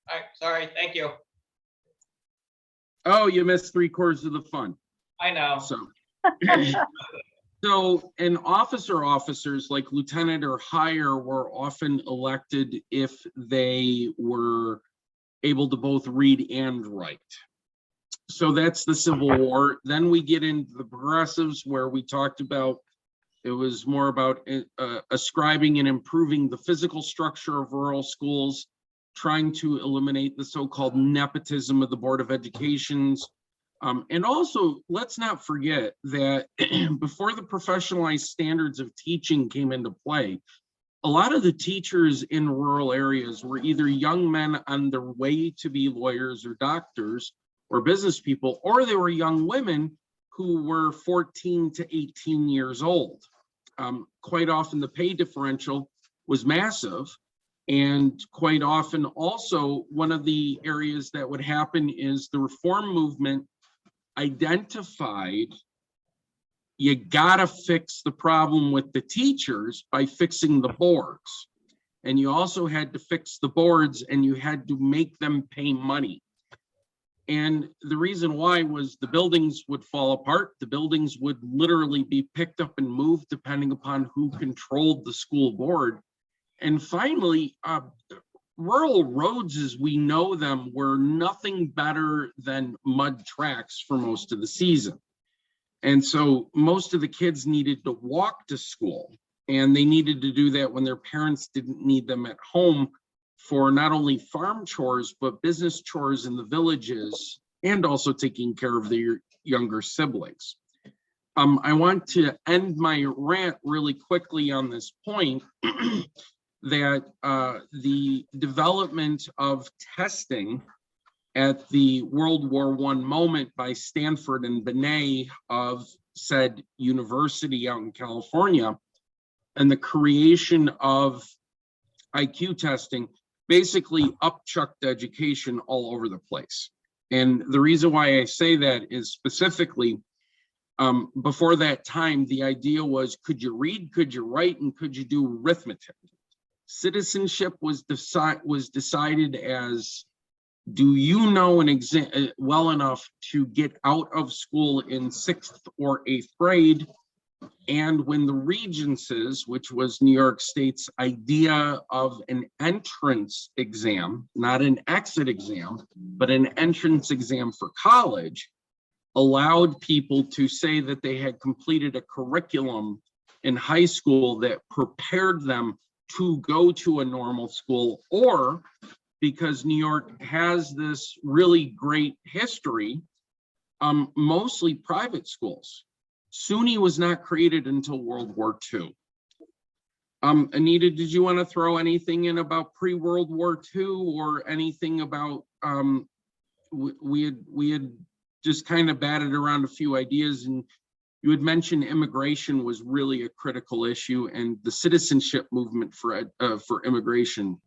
All right, sorry, thank you. Oh, you missed 3/4 of the fun. I know. So, and officers like lieutenant or higher were often elected if they were able to both read and write. So that's the Civil War. Then we get into the progressives, where we talked about, it was more about ascribing and improving the physical structure of rural schools, trying to eliminate the so-called nepotism of the Board of Educations. And also, let's not forget that before the professionalized standards of teaching came into play, a lot of the teachers in rural areas were either young men on their way to be lawyers or doctors or business people, or they were young women who were 14 to 18 years old. Quite often the pay differential was massive. And quite often also, one of the areas that would happen is the reform movement identified you gotta fix the problem with the teachers by fixing the boards. And you also had to fix the boards, and you had to make them pay money. And the reason why was the buildings would fall apart. The buildings would literally be picked up and moved depending upon who controlled the school board. And finally, rural roads as we know them were nothing better than mud tracks for most of the season. And so most of the kids needed to walk to school, and they needed to do that when their parents didn't need them at home for not only farm chores, but business chores in the villages, and also taking care of their younger siblings. I want to end my rant really quickly on this point that the development of testing at the World War I moment by Stanford and Binet of said university out in California, and the creation of IQ testing basically upchucked education all over the place. And the reason why I say that is specifically, before that time, the idea was, could you read, could you write, and could you do arithmetic? Citizenship was decided as, do you know an exam well enough to get out of school in 6th or 8th grade? And when the Regencies, which was New York State's idea of an entrance exam, not an exit exam, but an entrance exam for college, allowed people to say that they had completed a curriculum in high school that prepared them to go to a normal school, or because New York has this really great history, mostly private schools. SUNY was not created until World War II. Anita, did you want to throw anything in about pre-World War II, or anything about, we had just kind of batted around a few ideas, and you had mentioned immigration was really a critical issue, and the citizenship movement for immigration.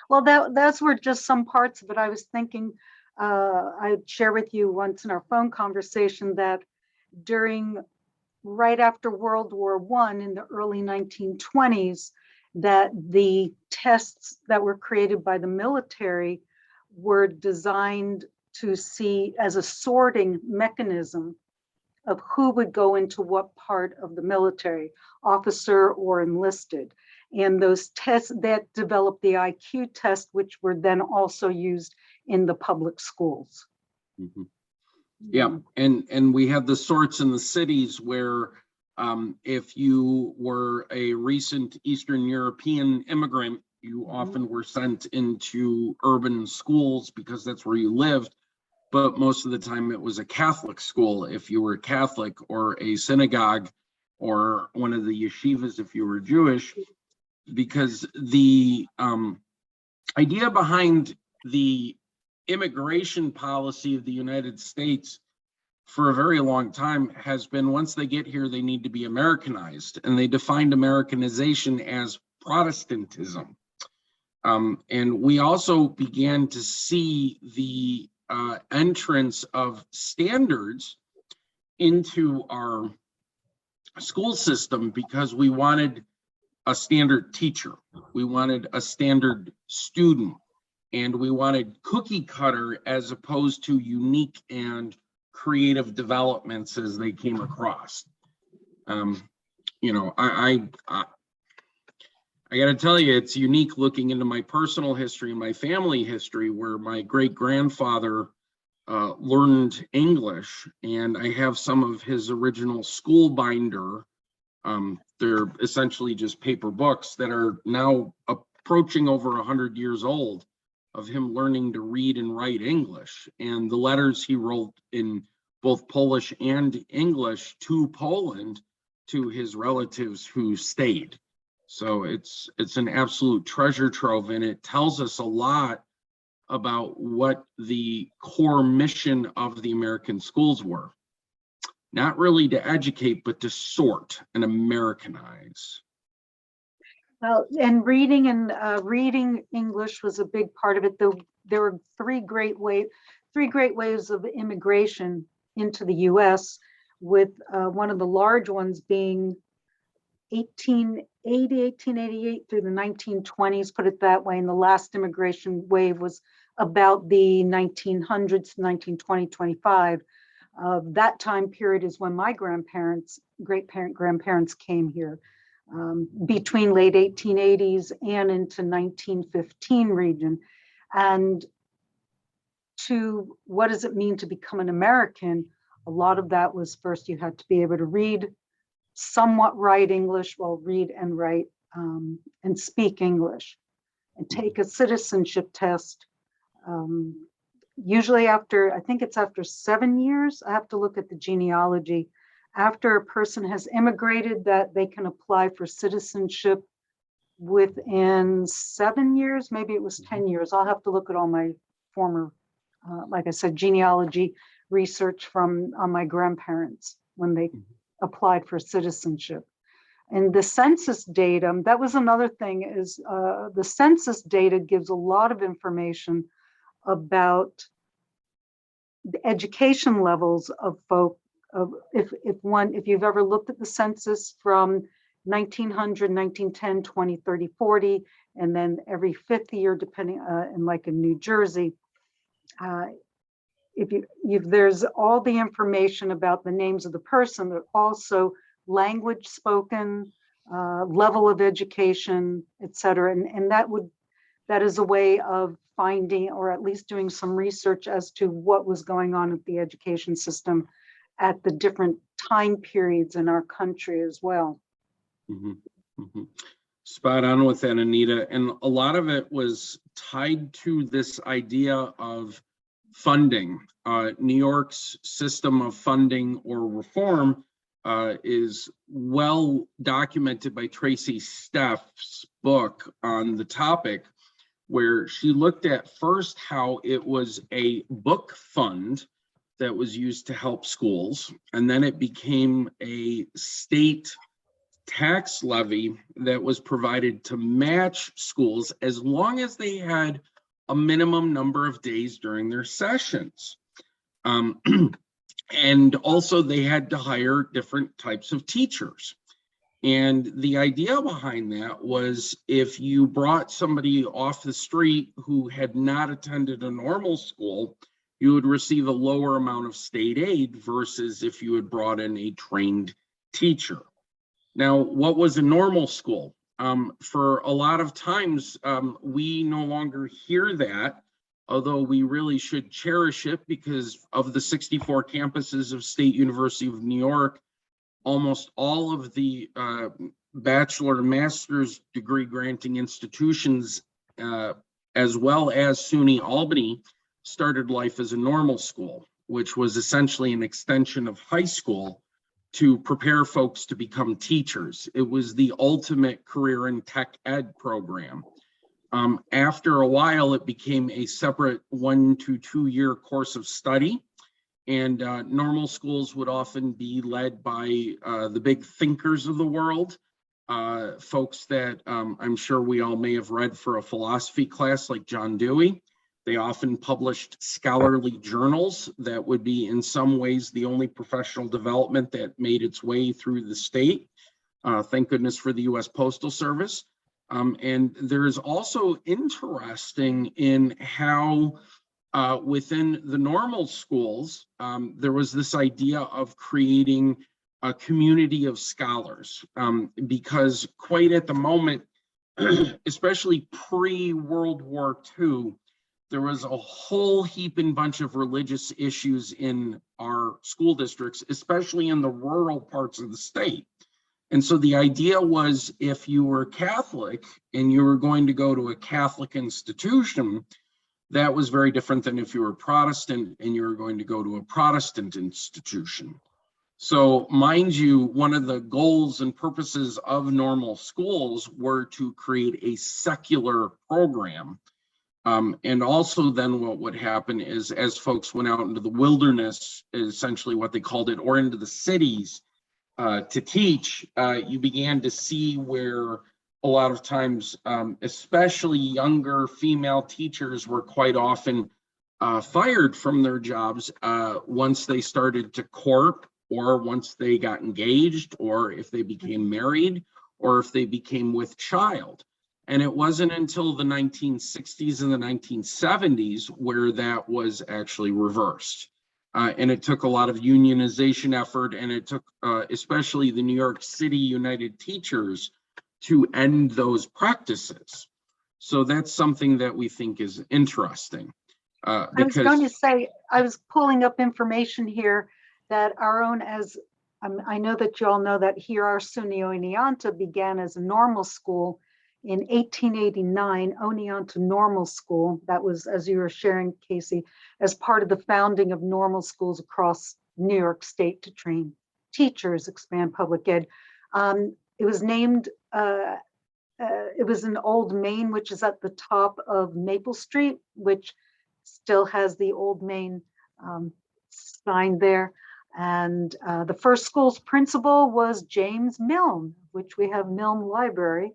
Well, those were just some parts of it. I was thinking, I'd share with you once in our phone conversation that right after World War I in the early 1920s, that the tests that were created by the military were designed to see as a sorting mechanism of who would go into what part of the military, officer or enlisted. And those tests that developed the IQ test, which were then also used in the public schools. Mm-hmm. Yeah, and we have the sorts in the cities where if you were a recent Eastern European immigrant, you often were sent into urban schools because that's where you lived. But most of the time it was a Catholic school if you were Catholic, or a synagogue, or one of the yeshivas if you were Jewish, because the idea behind the immigration policy of the United States for a very long time has been, once they get here, they need to be Americanized, and they defined Americanization as Protestantism. And we also began to see the entrance of standards into our school system because we wanted a standard teacher, we wanted a standard student, and we wanted cookie cutter as opposed to unique and creative developments as they came across. You know, I got to tell you, it's unique looking into my personal history and my family history, where my great grandfather learned English, and I have some of his original school binder. They're essentially just paper books that are now approaching over 100 years old, of him learning to read and write English, and the letters he wrote in both Polish and English to Poland to his relatives who stayed. So it's an absolute treasure trove, and it tells us a lot about what the core mission of the American schools were. Not really to educate, but to sort and Americanize. Well, and reading English was a big part of it. Though there were three great waves of immigration into the U.S., with one of the large ones being 1888 through the 1920s, put it that way. And the last immigration wave was about the 1900s, 1920, 25. That time period is when my grandparents came here, between late 1880s and into 1915 region. And to what does it mean to become an American? A lot of that was, first you had to be able to read, somewhat write English, well, read and write and speak English, and take a citizenship test. Usually after, I think it's after 7 years, I have to look at the genealogy. After a person has immigrated, that they can apply for citizenship within 7 years, maybe it was 10 years. I'll have to look at all my former, like I said, genealogy research from on my grandparents when they applied for citizenship. And the census data, that was another thing, is the census data gives a lot of information about the education levels of folk. If you've ever looked at the census from 1900, 1910, 20, 30, 40, and then every fifth year, depending, in like in New Jersey, there's all the information about the names of the person, but also language spoken, level of education, et cetera. And that is a way of finding, or at least doing some research as to what was going on with the education system at the different time periods in our country as well. Mm-hmm. Mm-hmm. Spot on with that, Anita. And a lot of it was tied to this idea of funding. New York's system of funding or reform is well documented by Tracy Steff's book on the topic, where she looked at first how it was a book fund that was used to help schools, and then it became a state tax levy that was provided to match schools as long as they had a minimum number of days during their sessions. And also they had to hire different types of teachers. And the idea behind that was, if you brought somebody off the street who had not attended a normal school, you would receive a lower amount of state aid versus if you had brought in a trained teacher. Now, what was a normal school? For a lot of times, we no longer hear that, although we really should cherish it, because of the 64 campuses of State University of New York, almost all of the bachelor and master's degree granting institutions, as well as SUNY Albany, started life as a normal school, which was essentially an extension of high school to prepare folks to become teachers. It was the ultimate career in tech ed program. After a while, it became a separate 1 to 2 year course of study. And normal schools would often be led by the big thinkers of the world, folks that I'm sure we all may have read for a philosophy class, like John Dewey. They often published scholarly journals that would be in some ways the only professional development that made its way through the state. Thank goodness for the US Postal Service. And there's also interesting in how within the normal schools, there was this idea of creating a community of scholars, because quite at the moment, especially pre-World War II, there was a whole heaping bunch of religious issues in our school districts, especially in the rural parts of the state. And so the idea was, if you were Catholic and you were going to go to a Catholic institution, that was very different than if you were Protestant and you were going to go to a Protestant institution. So mind you, one of the goals and purposes of normal schools were to create a secular program. And also then what would happen is, as folks went out into the wilderness, essentially what they called it, or into the cities to teach, you began to see where a lot of times, especially younger female teachers were quite often fired from their jobs once they started to court, or once they got engaged, or if they became married, or if they became with child. And it wasn't until the 1960s and the 1970s where that was actually reversed. And it took a lot of unionization effort, and it took especially the New York City United Teachers to end those practices. So that's something that we think is interesting. I was going to say, I was pulling up information here that our own, as I know that you all know that here our SUNY Oneonta began as a normal school in 1889, Oneonta Normal School. That was, as you were sharing, Casey, as part of the founding of normal schools across New York State to train teachers, expand public ed. It was named, it was in Old Main, which is at the top of Maple Street, which still has the Old Main sign there. And the first school's principal was James Milne, which we have Milne Library.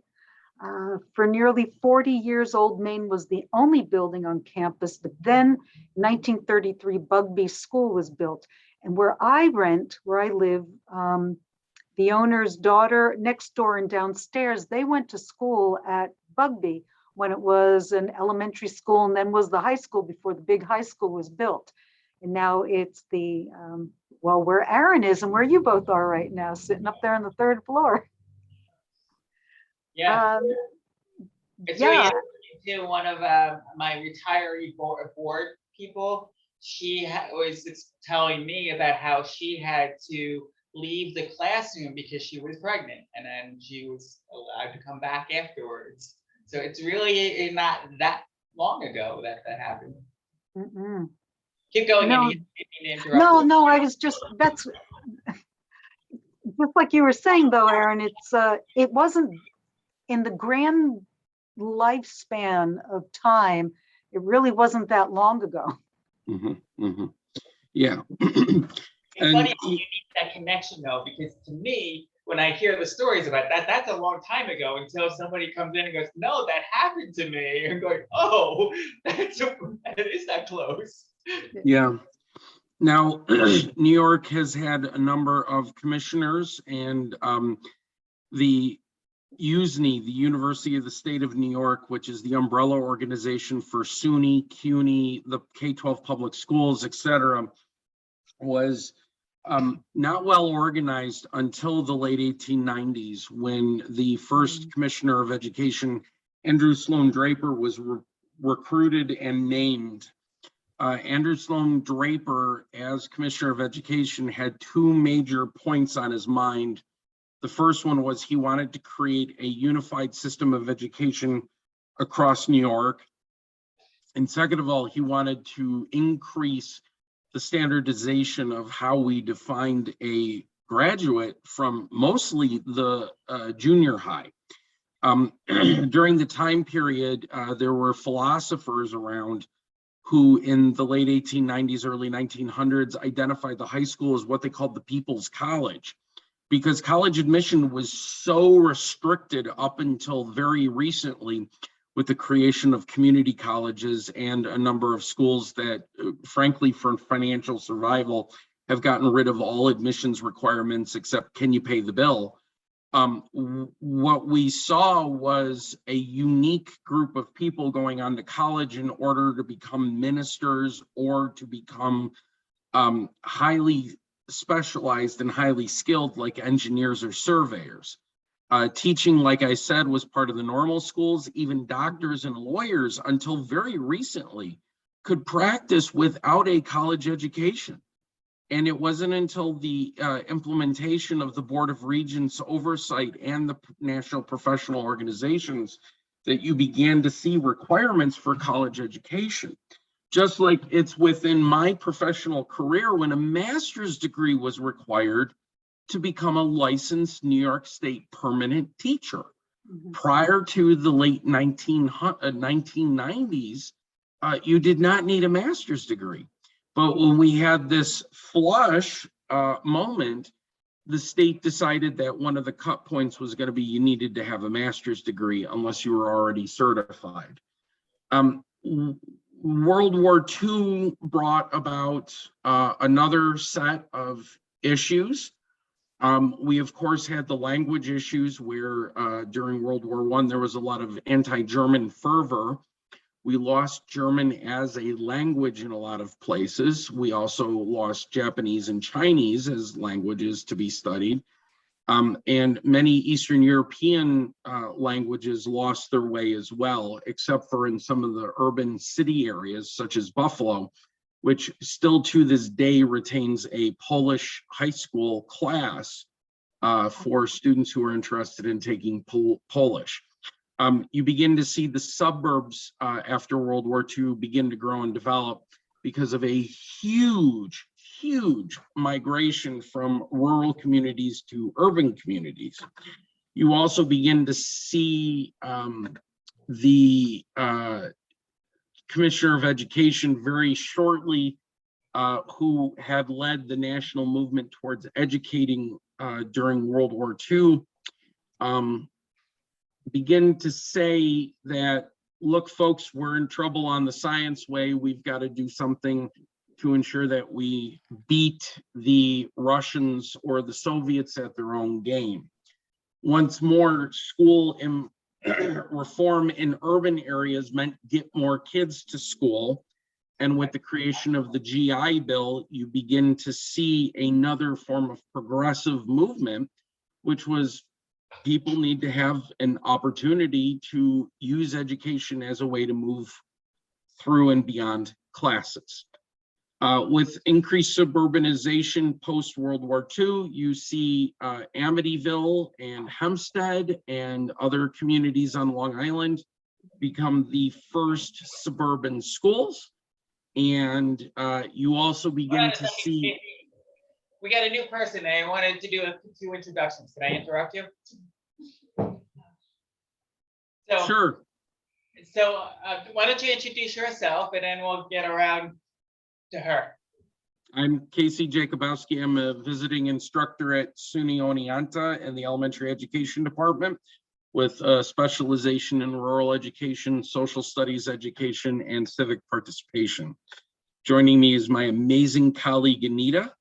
For nearly 40 years, Old Main was the only building on campus, but then 1933, Bugby School was built. And where I live, the owner's daughter next door and downstairs, they went to school at Bugby when it was an elementary school and then was the high school before the big high school was built. And now it's the, well, where Aaron is and where you both are right now, sitting up there on the third floor. Yeah. It's really interesting too. One of my retiree board people, she was telling me about how she had to leave the classroom because she was pregnant, and then she was allowed to come back afterwards. So it's really not that long ago that happened. Mm-mm. Keep going. No, no, I was just, that's just like you were saying though, Aaron, it wasn't in the grand lifespan of time, it really wasn't that long ago. Mm-hmm, mm-hmm. Yeah. It's funny you need that connection though, because to me, when I hear the stories about that, that's a long time ago, until somebody comes in and goes, no, that happened to me. And going, oh, that is that close. Yeah. Now, New York has had a number of commissioners, and the USNY, the University of the State of New York, which is the umbrella organization for SUNY, CUNY, the K-12 public schools, et cetera, was not well organized until the late 1890s, when the first commissioner of education, Andrew Sloan Draper, was recruited and named. Andrew Sloan Draper, as commissioner of education, had two major points on his mind. The first one was he wanted to create a unified system of education across New York. And second of all, he wanted to increase the standardization of how we defined a graduate from mostly the junior high. During the time period, there were philosophers around who in the late 1890s, early 1900s, identified the high school as what they called the people's college, because college admission was so restricted up until very recently with the creation of community colleges and a number of schools that, frankly, for financial survival, have gotten rid of all admissions requirements except can you pay the bill? What we saw was a unique group of people going on to college in order to become ministers or to become highly specialized and highly skilled, like engineers or surveyors. Teaching, like I said, was part of the normal schools. Even doctors and lawyers, until very recently, could practice without a college education. And it wasn't until the implementation of the Board of Regents oversight and the national professional organizations that you began to see requirements for college education. Just like it's within my professional career when a master's degree was required to become a licensed New York State permanent teacher. Prior to the late 1990s, you did not need a master's degree. But when we had this flush moment, the state decided that one of the cut points was going to be you needed to have a master's degree unless you were already certified. World War II brought about another set of issues. We, of course, had the language issues where during World War I, there was a lot of anti-German fervor. We lost German as a language in a lot of places. We also lost Japanese and Chinese as languages to be studied. And many Eastern European languages lost their way as well, except for in some of the urban city areas, such as Buffalo, which still to this day retains a Polish high school class for students who are interested in taking Polish. You begin to see the suburbs after World War II begin to grow and develop because of a huge migration from rural communities to urban communities. You also begin to see the Commissioner of Education very shortly, who had led the national movement towards educating during World War II, begin to say that, look, folks, we're in trouble on the science way. We've got to do something to ensure that we beat the Russians or the Soviets at their own game. Once more, school reform in urban areas meant get more kids to school. And with the creation of the GI Bill, you begin to see another form of progressive movement, which was people need to have an opportunity to use education as a way to move through and beyond classes. With increased suburbanization post-World War II, you see Amityville and Hempstead and other communities on Long Island become the first suburban schools. And you also begin to see... We got a new person. I wanted to do a few introductions. Can I interrupt you? So, sure. So why don't you introduce yourself and then we'll get around to her. I'm Casey Jakubowski. I'm a visiting instructor at SUNY Oneonta in the elementary education department with a specialization in rural education, social studies education, and civic participation. Joining me is my amazing colleague, Anita.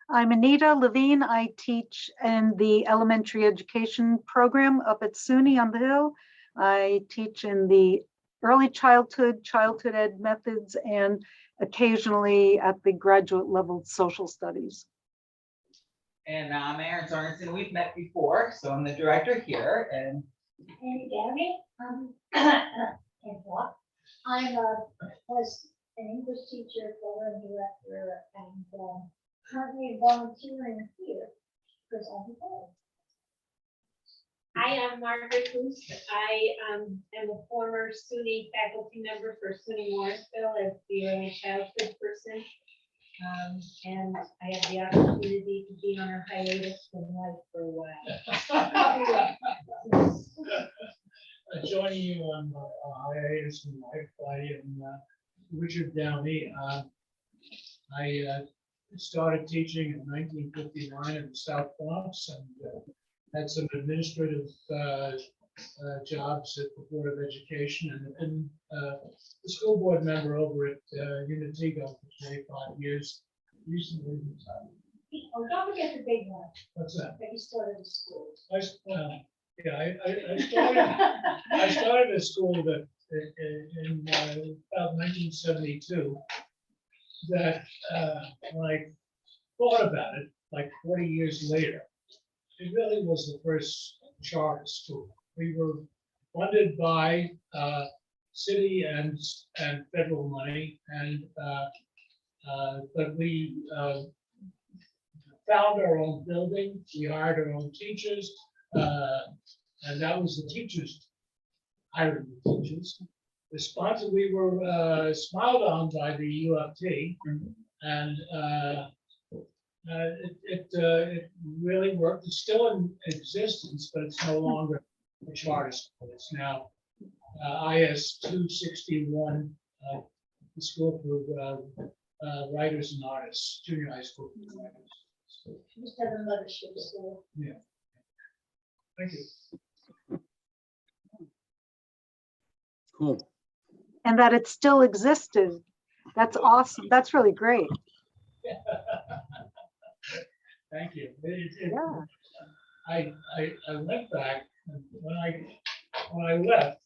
I'm Anita Levine. I teach in the elementary education program up at SUNY on the Hill. I teach in the early childhood ed methods, and occasionally at the graduate level social studies. And I'm Aaron Sorensen. We've met before, so I'm the director here. And Gary, I was an English teacher, program director, and currently volunteering here because I'm home. I am Margaret Hoos. I am a former SUNY faculty member for SUNY Morrisville as the early childhood person. And I had the opportunity to be on a hiatus from life for a while. Joining you on hiatus from life, I am Richard Downey. I started teaching in 1959 in the South Bronx and had some administrative jobs at the Board of Education and the school board member over at Untitled for 25 years, recently retired. Oh, don't forget the big one, What's that? that you started the school. I started a school that in about 1972, that when I thought about it, like 40 years later, it really was the first charter school. We were funded by city and federal money, and but we found our own building, we hired our own teachers, and that was the teachers hiring the teachers. The sponsor, we were smiled on by the UFT, and it really worked. It's still in existence, but it's no longer a charter school. It's now IS 261, the school for writers and artists, junior high school for writers. Just have a mothership school. Thank you. Cool. And that it still existed. That's awesome. That's really great. Thank you. Yeah. I went back, and when I left,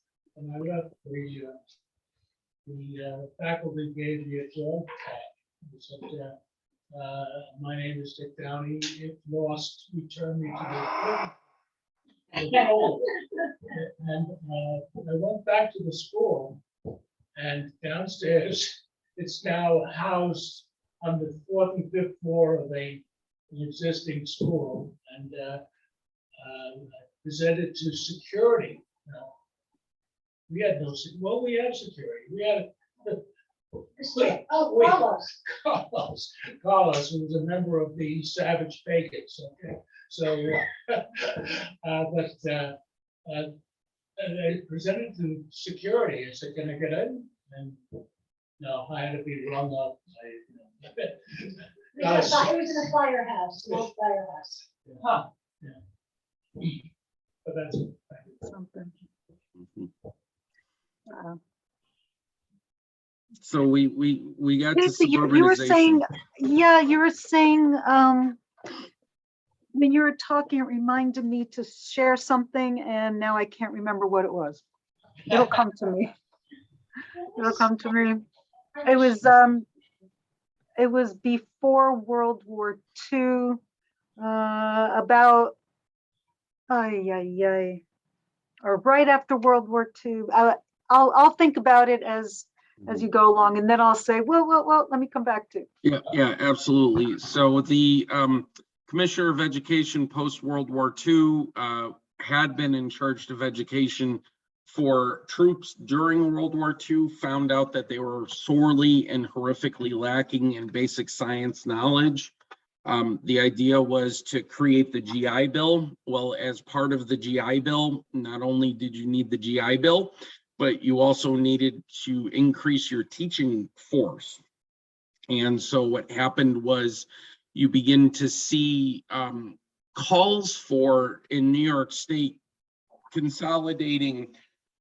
the faculty gave me a job tag. They said, my name is Dick Downey. If lost, return me to the home. And I went back to the school, and downstairs, it's now housed on the 4th and 5th floor of an existing school, and presented to security. We had no, well, we had security. We had Oh, Carlos. Carlos, who was a member of the Savage Pagans. Okay, so, they presented to security. I said, "Can I get in?" And no, I had to be rung up. It was in a firehouse, small firehouse. Huh. Yeah. But that's it. Something. Wow. So we got to Casey, you were saying, suburbanization. yeah, you were saying, when you were talking, it reminded me to share something, and now I can't remember what it was. It'll come to me. It'll come to me. It was before World War II, about, or right after World War II. I'll think about it as you go along, and then I'll say, well, let me come back to. Yeah, absolutely. So the Commissioner of Education post-World War II had been in charge of education for troops during World War II, found out that they were sorely and horrifically lacking in basic science knowledge. The idea was to create the GI Bill. Well, as part of the GI Bill, not only did you need the GI Bill, but you also needed to increase your teaching force. And so what happened was you begin to see calls for, in New York State, consolidating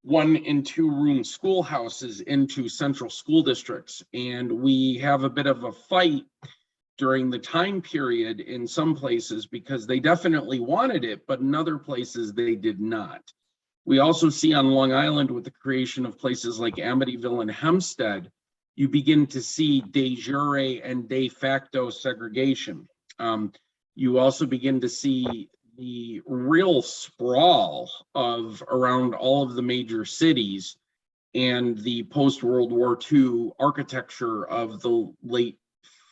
1- and 2-room schoolhouses into central school districts. And we have a bit of a fight during the time period in some places because they definitely wanted it, but in other places they did not. We also see on Long Island with the creation of places like Amityville and Hempstead, you begin to see de jure and de facto segregation. You also begin to see the real sprawl of around all of the major cities and the post-World War II architecture of the late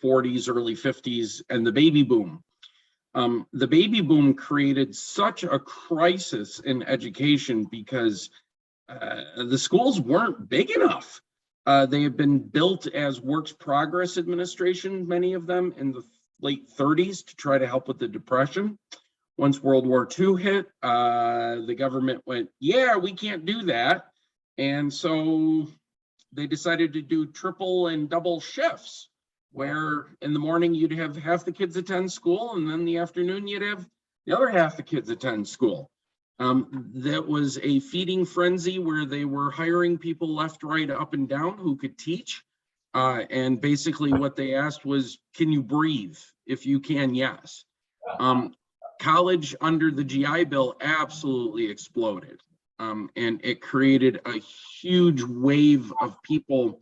40s, early 50s, and the baby boom. The baby boom created such a crisis in education because the schools weren't big enough. They had been built as works progress administration, many of them in the late 30s to try to help with the Depression. Once World War II hit, the government went, yeah, we can't do that. And so they decided to do triple and double shifts, where in the morning you'd have half the kids attend school, and then in the afternoon you'd have the other half the kids attend school. That was a feeding frenzy where they were hiring people left, right, up, and down who could teach. And basically what they asked was, can you breathe? If you can, yes. College under the GI Bill absolutely exploded. And it created a huge wave of people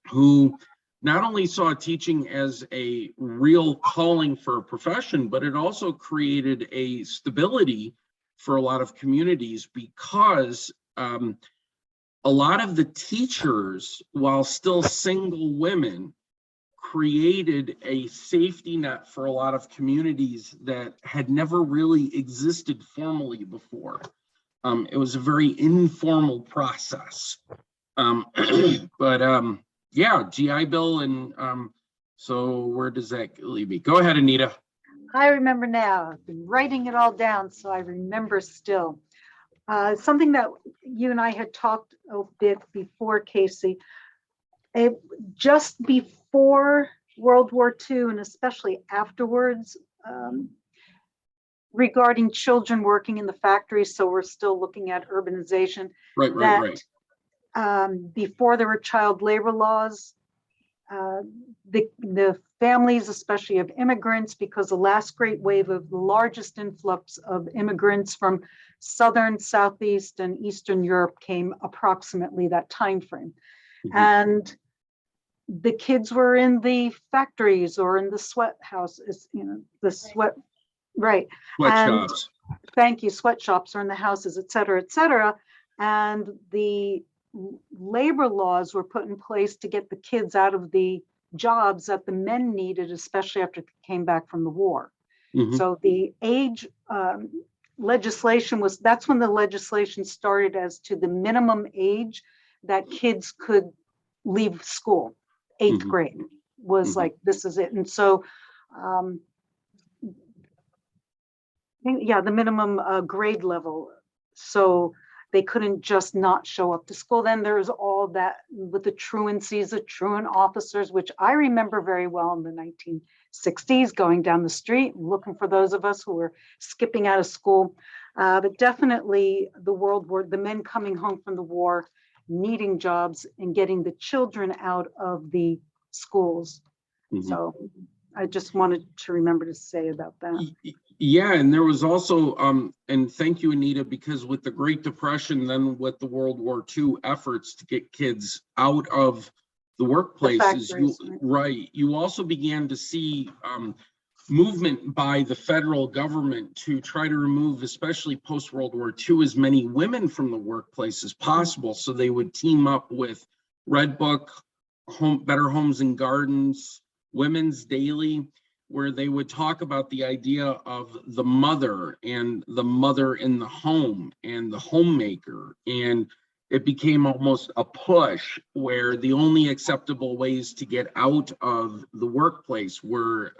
who not only saw teaching as a real calling for a profession, but it also created a stability for a lot of communities, because a lot of the teachers, while still single women, created a safety net for a lot of communities that had never really existed formally before. It was a very informal process. Yeah, GI Bill. And so where does that leave me? Go ahead, Anita. I remember now. I've been writing it all down, so I remember still. Something that you and I had talked a bit before, Casey, just before World War II and especially afterwards, regarding children working in the factories. So we're still looking at urbanization. Right. Before there were child labor laws, the families, especially of immigrants, because the last great wave of the largest influx of immigrants from Southern, Southeast, and Eastern Europe came approximately that time frame. Mm-hmm. And the kids were in the factories or in the sweat houses, the sweat, right. Sweatshops. Thank you, sweatshops, or in the houses, et cetera, and the labor laws were put in place to get the kids out of the jobs that the men needed, especially after they came back from the war. Mm-hmm. So the age legislation that's when the legislation started as to the minimum age that kids could leave school. 8th mm-hmm. grade was mm-hmm. like, this is it. And so, the minimum grade level. So they couldn't just not show up to school. Then there's all that with the truancies, the truant officers, which I remember very well in the 1960s, going down the street, looking for those of us who were skipping out of school. But definitely the men coming home from the war, needing jobs and getting the children out of the schools. Mm-hmm. So I just wanted to remember to say about that. Yeah, and there was also, and thank you, Anita, because with the Great Depression, then with the World War II efforts to get kids out of the workplaces, you also began to see movement by the federal government to try to remove, especially post-World War II, as many women from the workplace as possible. So they would team up with Red Book, Better Homes and Gardens, Women's Daily, where they would talk about the idea of the mother and the mother in the home and the homemaker. And it became almost a push where the only acceptable ways to get out of the workplace were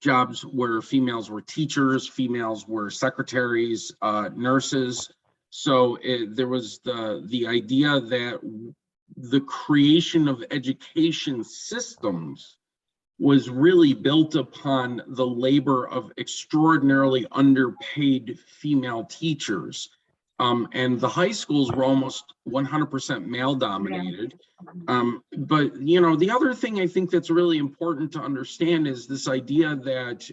jobs where females were teachers, females were secretaries, nurses. So there was the idea that the creation of education systems was really built upon the labor of extraordinarily underpaid female teachers. And the high schools were almost 100% male dominated. But, the other thing I think that's really important to understand is this idea that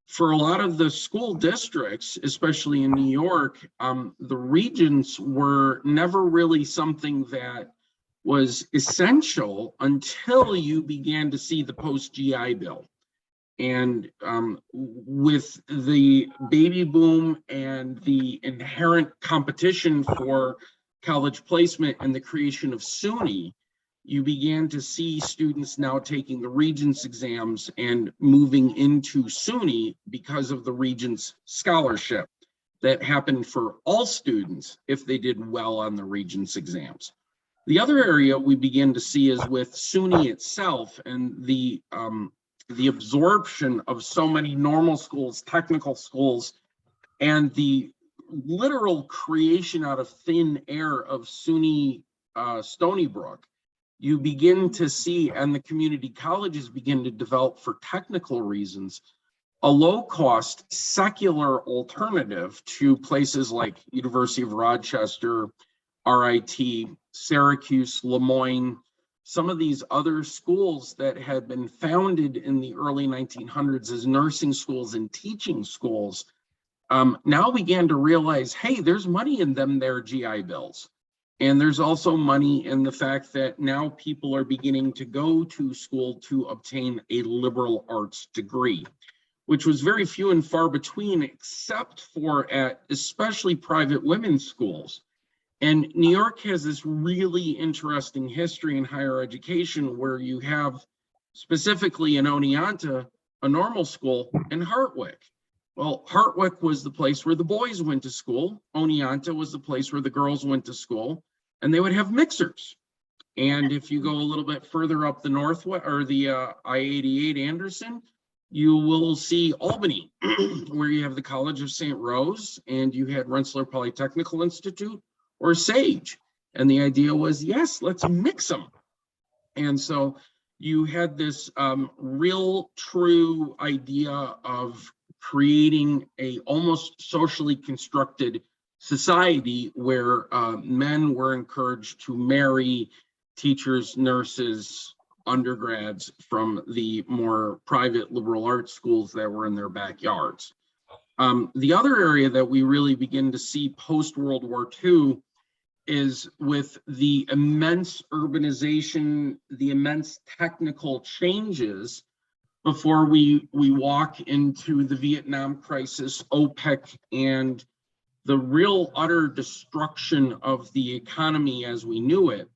for a lot of the school districts, especially in New York, the regents were never really something that was essential until you began to see the post-GI Bill. And with the baby boom and the inherent competition for college placement and the creation of SUNY, you began to see students now taking the Regents exams and moving into SUNY because of the Regents scholarship that happened for all students if they did well on the Regents exams. The other area we begin to see is with SUNY itself and the absorption of so many normal schools, technical schools, and the literal creation out of thin air of SUNY Stony Brook. You begin to see, and the community colleges begin to develop for technical reasons, a low-cost secular alternative to places like University of Rochester, RIT, Syracuse, Lemoyne, some of these other schools that had been founded in the early 1900s as nursing schools and teaching schools now began to realize, hey, there's money in them, their GI bills. And there's also money in the fact that now people are beginning to go to school to obtain a liberal arts degree, which was very few and far between, except for at especially private women's schools. And New York has this really interesting history in higher education where you have specifically in Oneonta, a normal school, and Hartwick. Well, Hartwick was the place where the boys went to school. Oneonta was the place where the girls went to school, and they would have mixers. And if you go a little bit further up the northwest or the I-88 Anderson, you will see Albany, where you have the College of St. Rose, and you had Rensselaer Polytechnical Institute or SAGE. And the idea was, yes, let's mix them. And so you had this real true idea of creating a almost socially constructed society where men were encouraged to marry teachers, nurses, undergrads from the more private liberal arts schools that were in their backyards. The other area that we really begin to see post-World War II is with the immense urbanization, the immense technical changes before we walk into the Vietnam crisis, OPEC, and the real utter destruction of the economy as we knew it.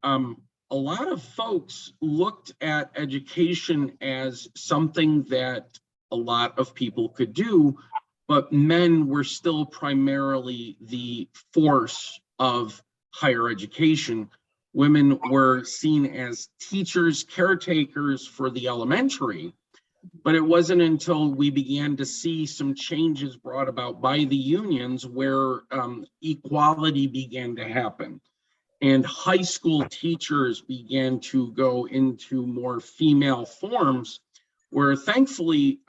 A lot of folks looked at education as something that a lot of people could do, but men were still primarily the force of higher education. Women were seen as teachers, caretakers for the elementary, but it wasn't until we began to see some changes brought about by the unions where equality began to happen. And high school teachers began to go into more female forms, where thankfully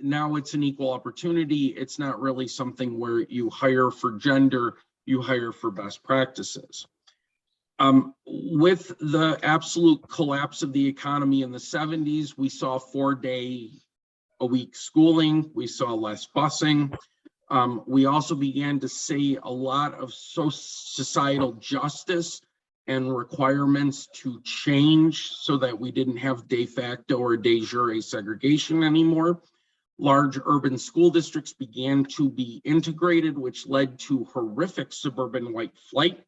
now it's an equal opportunity. It's not really something where you hire for gender, you hire for best practices. With the absolute collapse of the economy in the 70s, we saw 4-day-a-week schooling, we saw less busing. We also began to see a lot of societal justice and requirements to change so that we didn't have de facto or de jure segregation anymore. Large urban school districts began to be integrated, which led to horrific suburban white flight.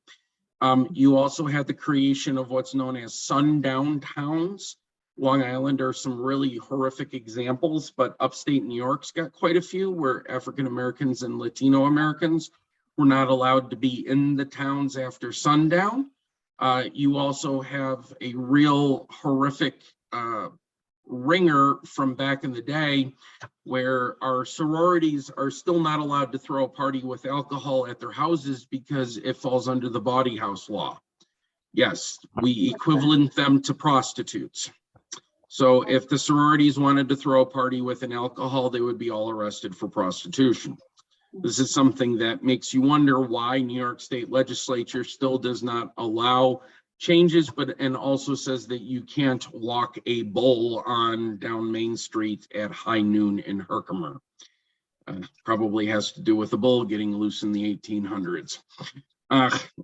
You also had the creation of what's known as sundown towns. Long Island are some really horrific examples, but upstate New York's got quite a few where African Americans and Latino Americans were not allowed to be in the towns after sundown. You also have a real horrific ringer from back in the day where our sororities are still not allowed to throw a party with alcohol at their houses because it falls under the bawdy house law. Yes, we equivalent them to prostitutes. So if the sororities wanted to throw a party with an alcohol, they would be all arrested for prostitution. This is something that makes you wonder why New York State Legislature still does not allow changes, and also says that you can't walk a bull on down Main Street at high noon in Herkimer. Probably has to do with the bull getting loose in the 1800s.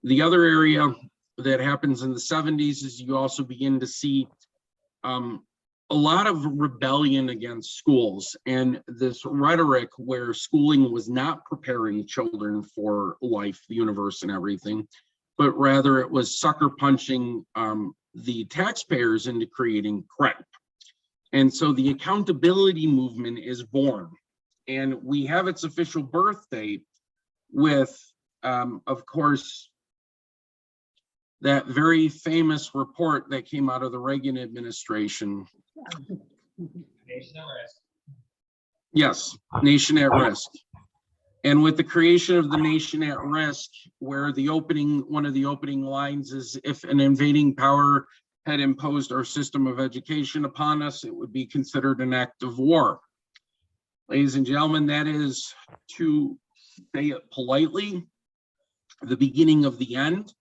The other area that happens in the 70s is you also begin to see a lot of rebellion against schools and this rhetoric where schooling was not preparing children for life, the universe, and everything, but rather it was sucker punching the taxpayers into creating crap. And so the accountability movement is born, and we have its official birth date with, of course, that very famous report that came out of the Reagan administration. Nation at risk. Yes, Nation at Risk. And with the creation of the Nation at Risk, where the opening, one of the opening lines is, if an invading power had imposed our system of education upon us, it would be considered an act of war. Ladies and gentlemen, that is, to say it politely, the beginning of the end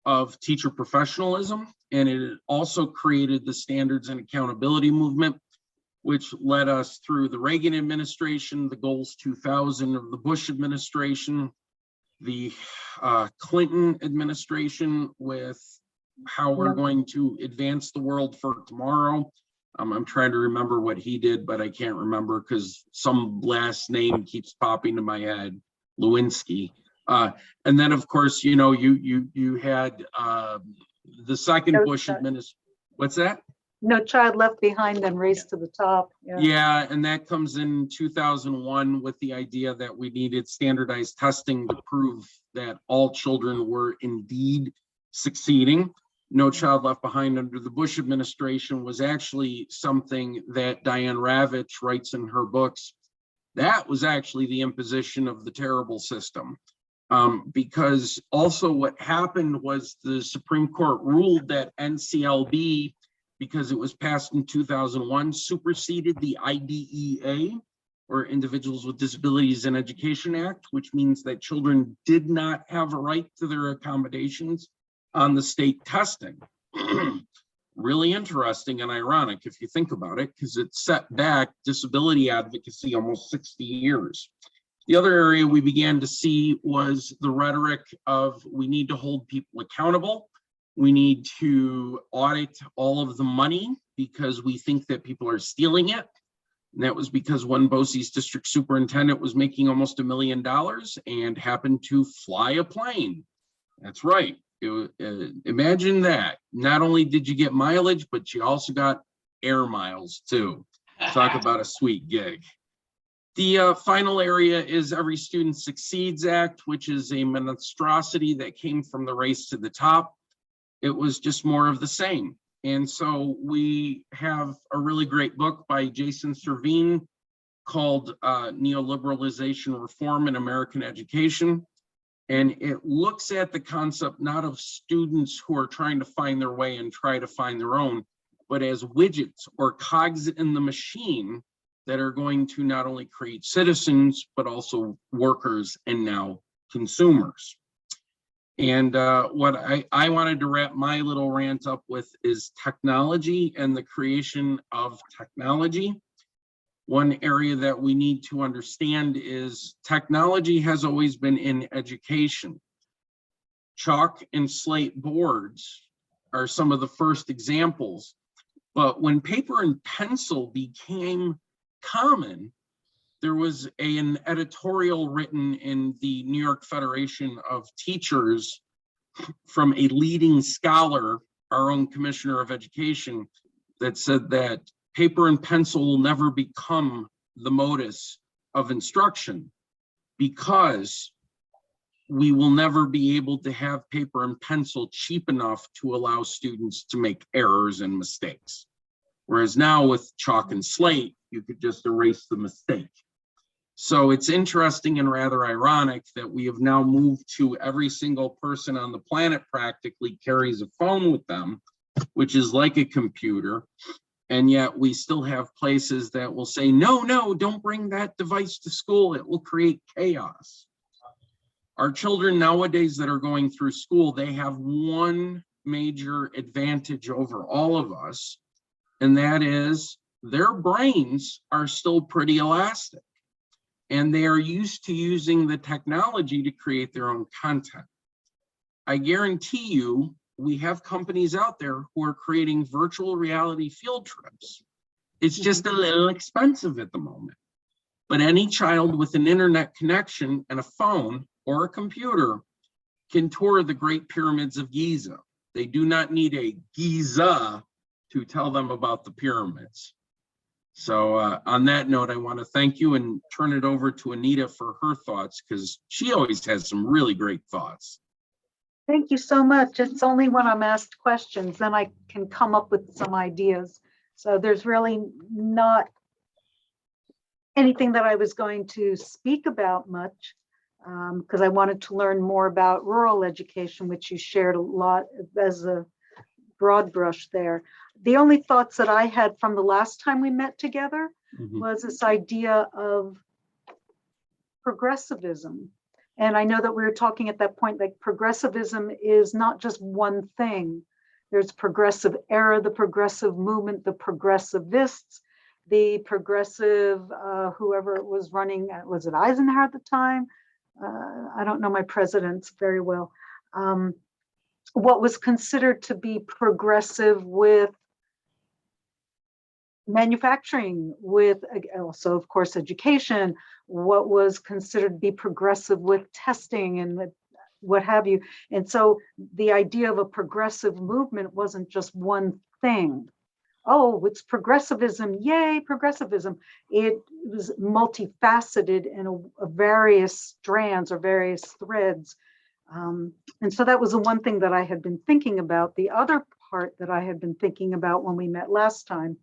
of teacher professionalism. And it also created the standards and accountability movement, which led us through the Reagan administration, the Goals 2000 of the Bush administration, the Clinton administration with how we're going to advance the world for tomorrow. I'm trying to remember what he did, but I can't remember because some last name keeps popping to my head, Lewinsky. And then, of course, you know, you had the second Bush administration. What's that? No Child Left Behind, then Race to the Top. Yeah, and that comes in 2001 with the idea that we needed standardized testing to prove that all children were indeed succeeding. No Child Left Behind under the Bush administration was actually something that Diane Ravitch writes in her books. That was actually the imposition of the terrible system. Because also what happened was the Supreme Court ruled that NCLB, because it was passed in 2001, superseded the IDEA, or Individuals with Disabilities in Education Act, which means that children did not have a right to their accommodations on the state testing. Really interesting and ironic if you think about it, because it set back disability advocacy almost 60 years. The other area we began to see was the rhetoric of we need to hold people accountable. We need to audit all of the money because we think that people are stealing it. And that was because one BOCES district superintendent was making almost $1 million and happened to fly a plane. That's right. Imagine that. Not only did you get mileage, but you also got air miles too. Talk about a sweet gig. The final area is Every Student Succeeds Act, which is a monstrosity that came from the Race to the Top. It was just more of the same. And so we have a really great book by Jason Servine called Neoliberalization, Reform in American Education. And it looks at the concept not of students who are trying to find their way and try to find their own, but as widgets or cogs in the machine that are going to not only create citizens, but also workers and now consumers. And what I wanted to wrap my little rant up with is technology and the creation of technology. One area that we need to understand is technology has always been in education. Chalk and slate boards are some of the first examples, but when paper and pencil became common, there was an editorial written in the New York Federation of Teachers from a leading scholar, our own Commissioner of Education, that said that paper and pencil will never become the modus of instruction because we will never be able to have paper and pencil cheap enough to allow students to make errors and mistakes. Whereas now with chalk and slate, you could just erase the mistake. So it's interesting and rather ironic that we have now moved to every single person on the planet practically carries a phone with them, which is like a computer. And yet we still have places that will say, no, don't bring that device to school. It will create chaos. Our children nowadays that are going through school, they have one major advantage over all of us, and that is their brains are still pretty elastic. And they are used to using the technology to create their own content. I guarantee you, we have companies out there who are creating virtual reality field trips. It's just a little expensive at the moment. But any child with an internet connection and a phone or a computer can tour the Great Pyramids of Giza. They do not need a Giza to tell them about the pyramids. So on that note, I want to thank you and turn it over to Anita for her thoughts, because she always has some really great thoughts. Thank you so much. It's only when I'm asked questions, then I can come up with some ideas. So there's really not anything that I was going to speak about much, because I wanted to learn more about rural education, which you shared a lot as a broad brush there. The only thoughts that I had from the last time we met together was this idea of progressivism. And I know that we were talking at that point, like progressivism is not just one thing. There's progressive era, the progressive movement, the progressivists, the progressive, whoever was running, was it Eisenhower at the time? I don't know my presidents very well. What was considered to be progressive with manufacturing, with also, of course, education, what was considered to be progressive with testing and what have you. And so the idea of a progressive movement wasn't just one thing. Oh, it's progressivism, yay, progressivism. It was multifaceted in a various strands or various threads. And so that was the one thing that I had been thinking about. The other part that I had been thinking about when we met last time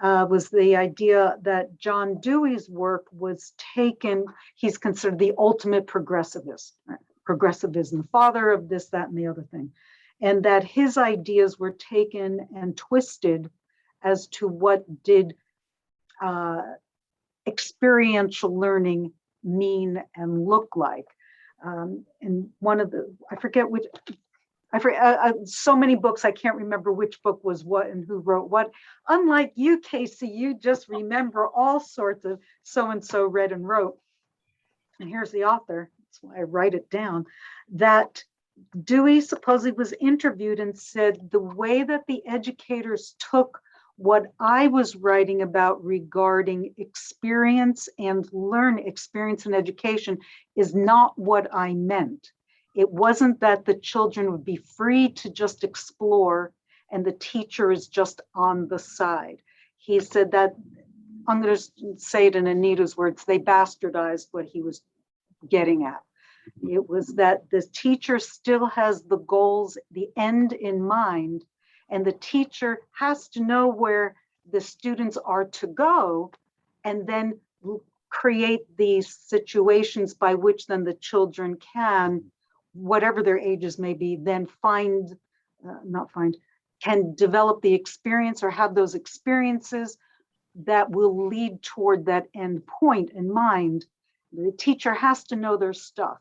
was the idea that John Dewey's work was taken, he's considered the ultimate progressivist, right? Progressivism, the father of this, that, and the other thing. And that his ideas were taken and twisted as to what did experiential learning mean and look like. And one of the, I forget which, so many books, I can't remember which book was what and who wrote what. Unlike you, Casey, you just remember all sorts of so-and-so read and wrote. And here's the author, that's why I write it down, that Dewey supposedly was interviewed and said the way that the educators took what I was writing about regarding experience and experience and education is not what I meant. It wasn't that the children would be free to just explore and the teacher is just on the side. He said that, I'm going to say it in Anita's words, they bastardized what he was getting at. It was that the teacher still has the goals, the end in mind, and the teacher has to know where the students are to go and then create these situations by which then the children can, whatever their ages may be, then can develop the experience or have those experiences that will lead toward that end point in mind. The teacher has to know their stuff.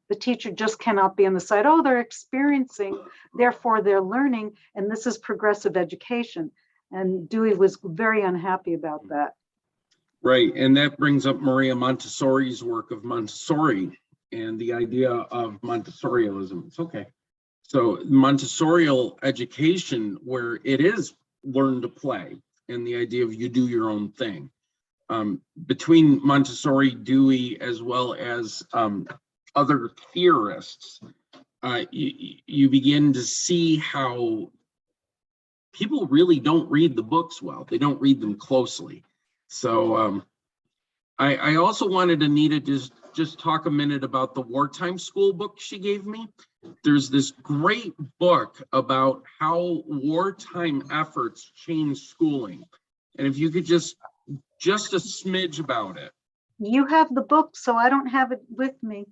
The teacher just cannot be on the side, oh, they're experiencing, therefore they're learning, and this is progressive education. And Dewey was very unhappy about that. Right, and that brings up Maria Montessori's work of Montessori and the idea of Montessorianism. It's okay. So Montessorial education, where it is learn to play, and the idea of you do your own thing. Between Montessori, Dewey, as well as other theorists, you begin to see how people really don't read the books well. They don't read them closely. So I also wanted Anita to just talk a minute about the Wartime School book she gave me. There's this great book about how wartime efforts change schooling. And if you could just a smidge about it. You have the book, so I don't have it with me.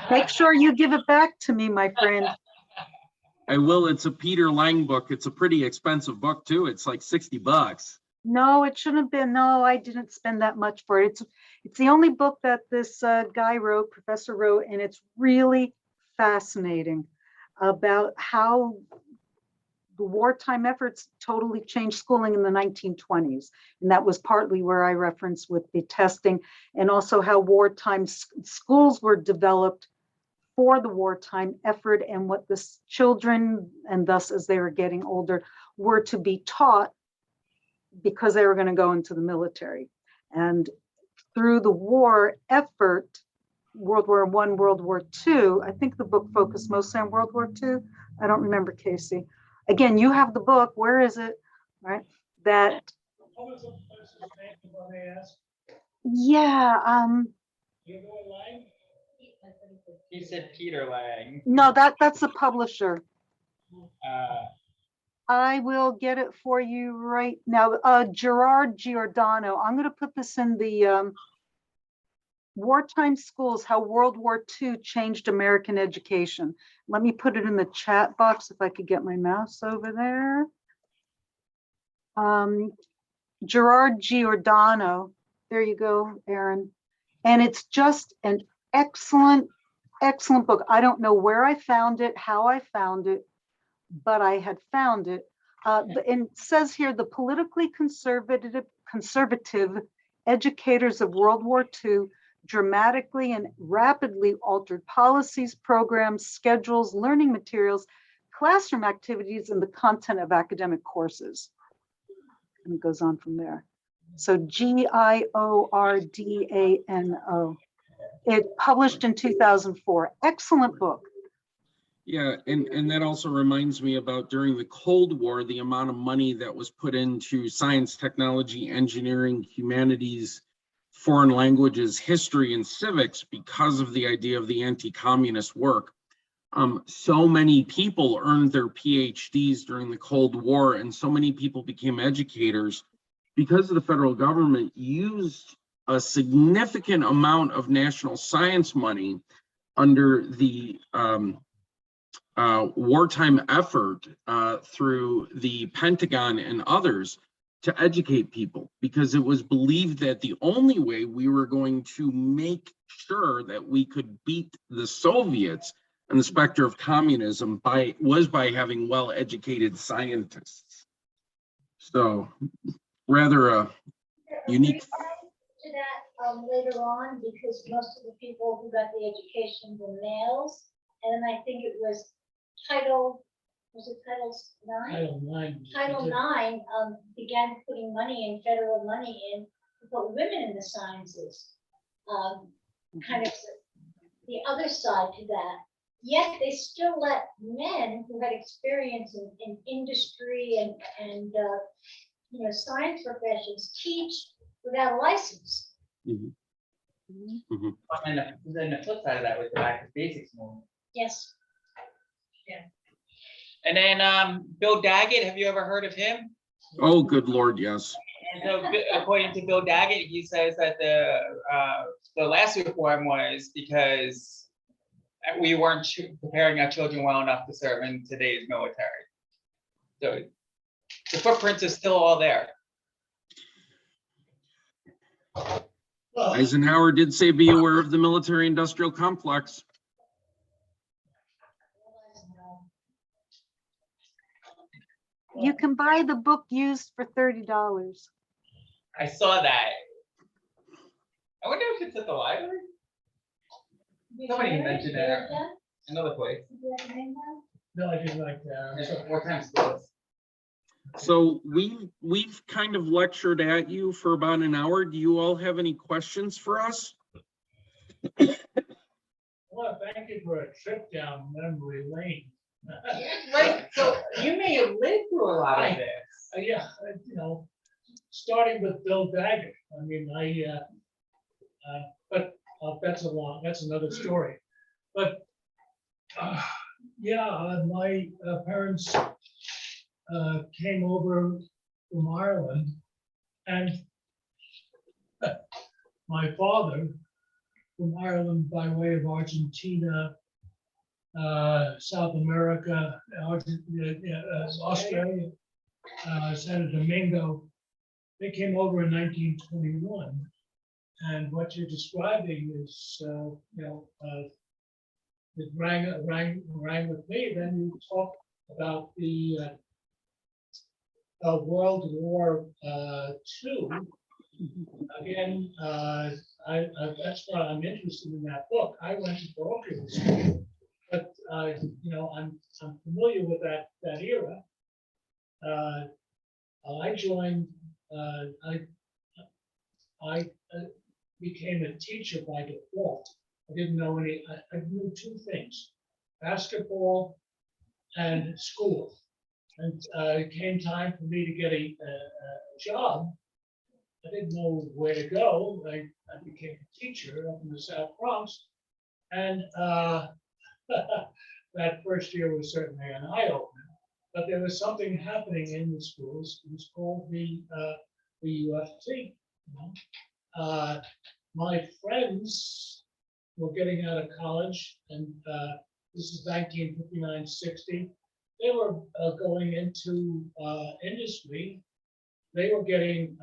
Make sure you give it back to me, my friend. I will. It's a Peter Lang book. It's a pretty expensive book too. It's like $60. No, it shouldn't have been. No, I didn't spend that much for it. It's the only book that this guy wrote, professor wrote, and it's really fascinating about how the wartime efforts totally changed schooling in the 1920s. And that was partly where I referenced with the testing, and also how wartime schools were developed for the wartime effort and what the children, and thus as they were getting older, were to be taught because they were going to go into the military. And through the war effort, World War I, World War II, I think the book focused mostly on World War II. I don't remember, Casey. Again, you have the book. Where is it? Right? That. What was the professor's name, if I may ask? Yeah. You know Lang? He said Peter Lang. No, that's the publisher. Uh, I will get it for you right now. Gerard Giordano. I'm going to put this in the Wartime Schools, How World War II Changed American Education. Let me put it in the chat box if I could get my mouse over there. Gerard Giordano. There you go, Aaron. And it's just an excellent book. I don't know where I found it, how I found it, but I had found it. And it says here, the politically conservative educators of World War II dramatically and rapidly altered policies, programs, schedules, learning materials, classroom activities, and the content of academic courses. And it goes on from there. So Giordano. It published in 2004. Excellent book. Yeah, and that also reminds me about during the Cold War, the amount of money that was put into science, technology, engineering, humanities, foreign languages, history, and civics because of the idea of the anti-communist work. So many people earned their PhDs during the Cold War, and so many people became educators because the federal government used a significant amount of national science money under the wartime effort through the Pentagon and others to educate people, because it was believed that the only way we were going to make sure that we could beat the Soviets and the specter of communism was by having well-educated scientists. So rather a unique. To that later on, because most of the people who got the education were males, and then I think it was Title 9? Title 9 began putting money in, federal money in, to put women in the sciences. Kind of the other side to that. Yet they still let men who had experience in industry and science professions teach without a license. Mhm. Mhm. And then the flip side of that was the back to basics movement. Yes. And then Bill Daggett, have you ever heard of him? Oh, good Lord, yes. And so according to Bill Daggett, he says that the last reform was because we weren't preparing our children well enough to serve in today's military. So the footprints are still all there. Eisenhower did say, be aware of the military-industrial complex. You can buy the book used for $30. I saw that. I wonder if it's at the library. Somebody mentioned it at another place. No, I didn't like that. It's a wartime schools. So we've kind of lectured at you for about an hour. Do you all have any questions for us? I want to thank you for a trip down memory lane. Right, so you may have lived through a lot of this. Yeah, starting with Bill Daggett. I mean, but that's another story. But my parents came over from Ireland, and my father from Ireland by way of Argentina, South America, Australia, Santo Domingo. They came over in 1921, and what you're describing is, it rang with me. Then you talk about the World War II. Again, that's why I'm interested in that book. I went to parochial school, but I'm familiar with that era. I joined. I became a teacher by default. I didn't know any. I knew two things: basketball and school. And it came time for me to get a job. I didn't know where to go. I became a teacher up in the South Bronx, and that first year was certainly an eye-opener. But there was something happening in the schools. It was called the UFC. My friends were getting out of college, and this is 1959-60. They were going into industry. They were getting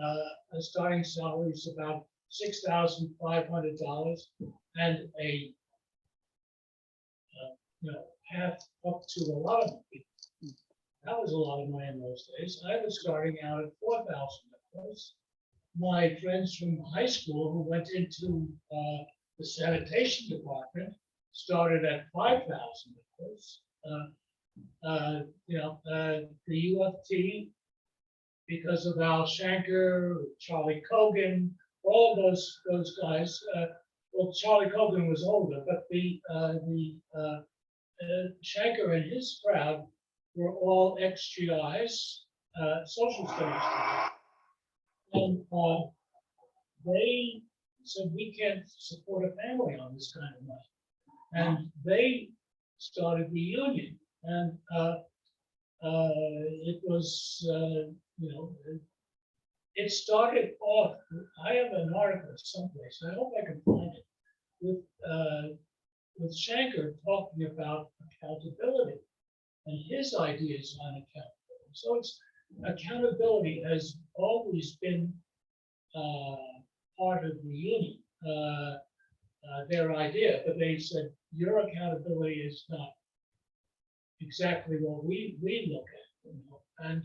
starting salaries about $6,500 and a half up to a lot of people That was a lot of money in those days. I was starting out at $4,000. My friends from high school who went into the sanitation department started at $5,000. The U of T, because of Al Shanker, Charlie Kogan, all of those guys. Well, Charlie Kogan was older, but the Shanker and his crowd were all ex-GIs, social studies students. And they said, we can't support a family on this kind of money. And they started the union. And it was, it started off, I have an article someplace, I hope I can find it, with Shanker talking about accountability and his ideas on accountability. So it's accountability has always been part of the union, their idea, but they said your accountability is not exactly what we look at, And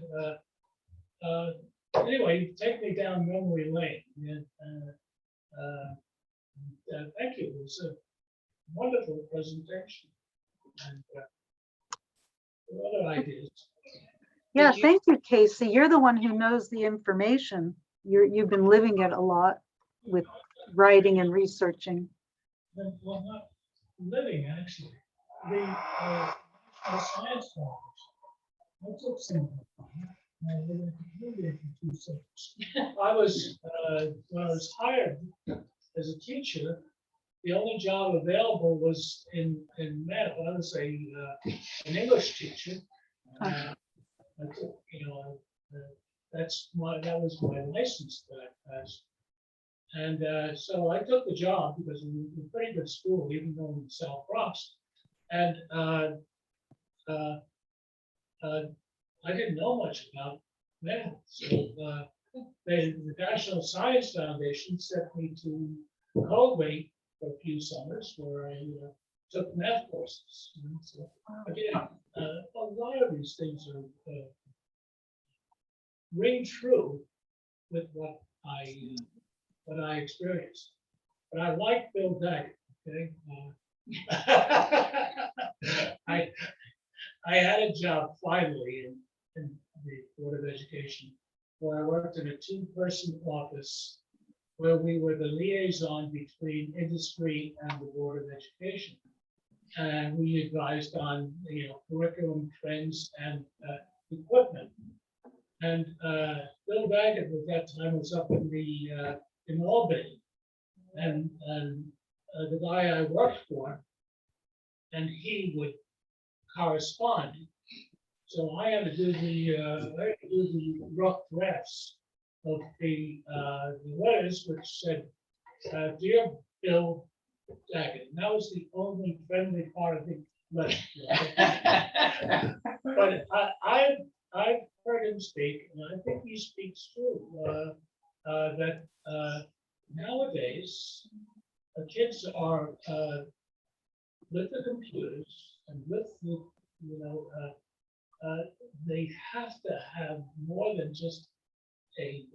anyway, you take me down memory lane. And thank you. It was a wonderful presentation. And other ideas. Yeah, Did you- thank you, Casey. You're the one who knows the information. You've been living it a lot with writing and researching. Well, not living, actually. The Science Foundation. I took some. I was, when I was hired as a teacher, the only job available was in math. I was an English teacher. I took, that was my license that I passed. And so I took the job because it was a pretty good school, even though in South Bronx. And I didn't know much about math. So the National Science Foundation sent me to Colgate for a few summers where I took math courses. And so, again, a lot of these things are ring true with what I experienced. But I like Bill Daggett, okay? I had a job finally in the Board of Education where I worked in a two-person office where we were the liaison between industry and the Board of Education. And we advised on curriculum trends and equipment. And Bill Daggett at that time was up in Albany, and the guy I worked for, and he would correspond. So I had to do the rough drafts of the letters, which said, "Dear Bill Daggett," and that was the only friendly part of the letter. But I've heard him speak, and I think he speaks true, that nowadays kids are with the computers and with the, they have to have more than just an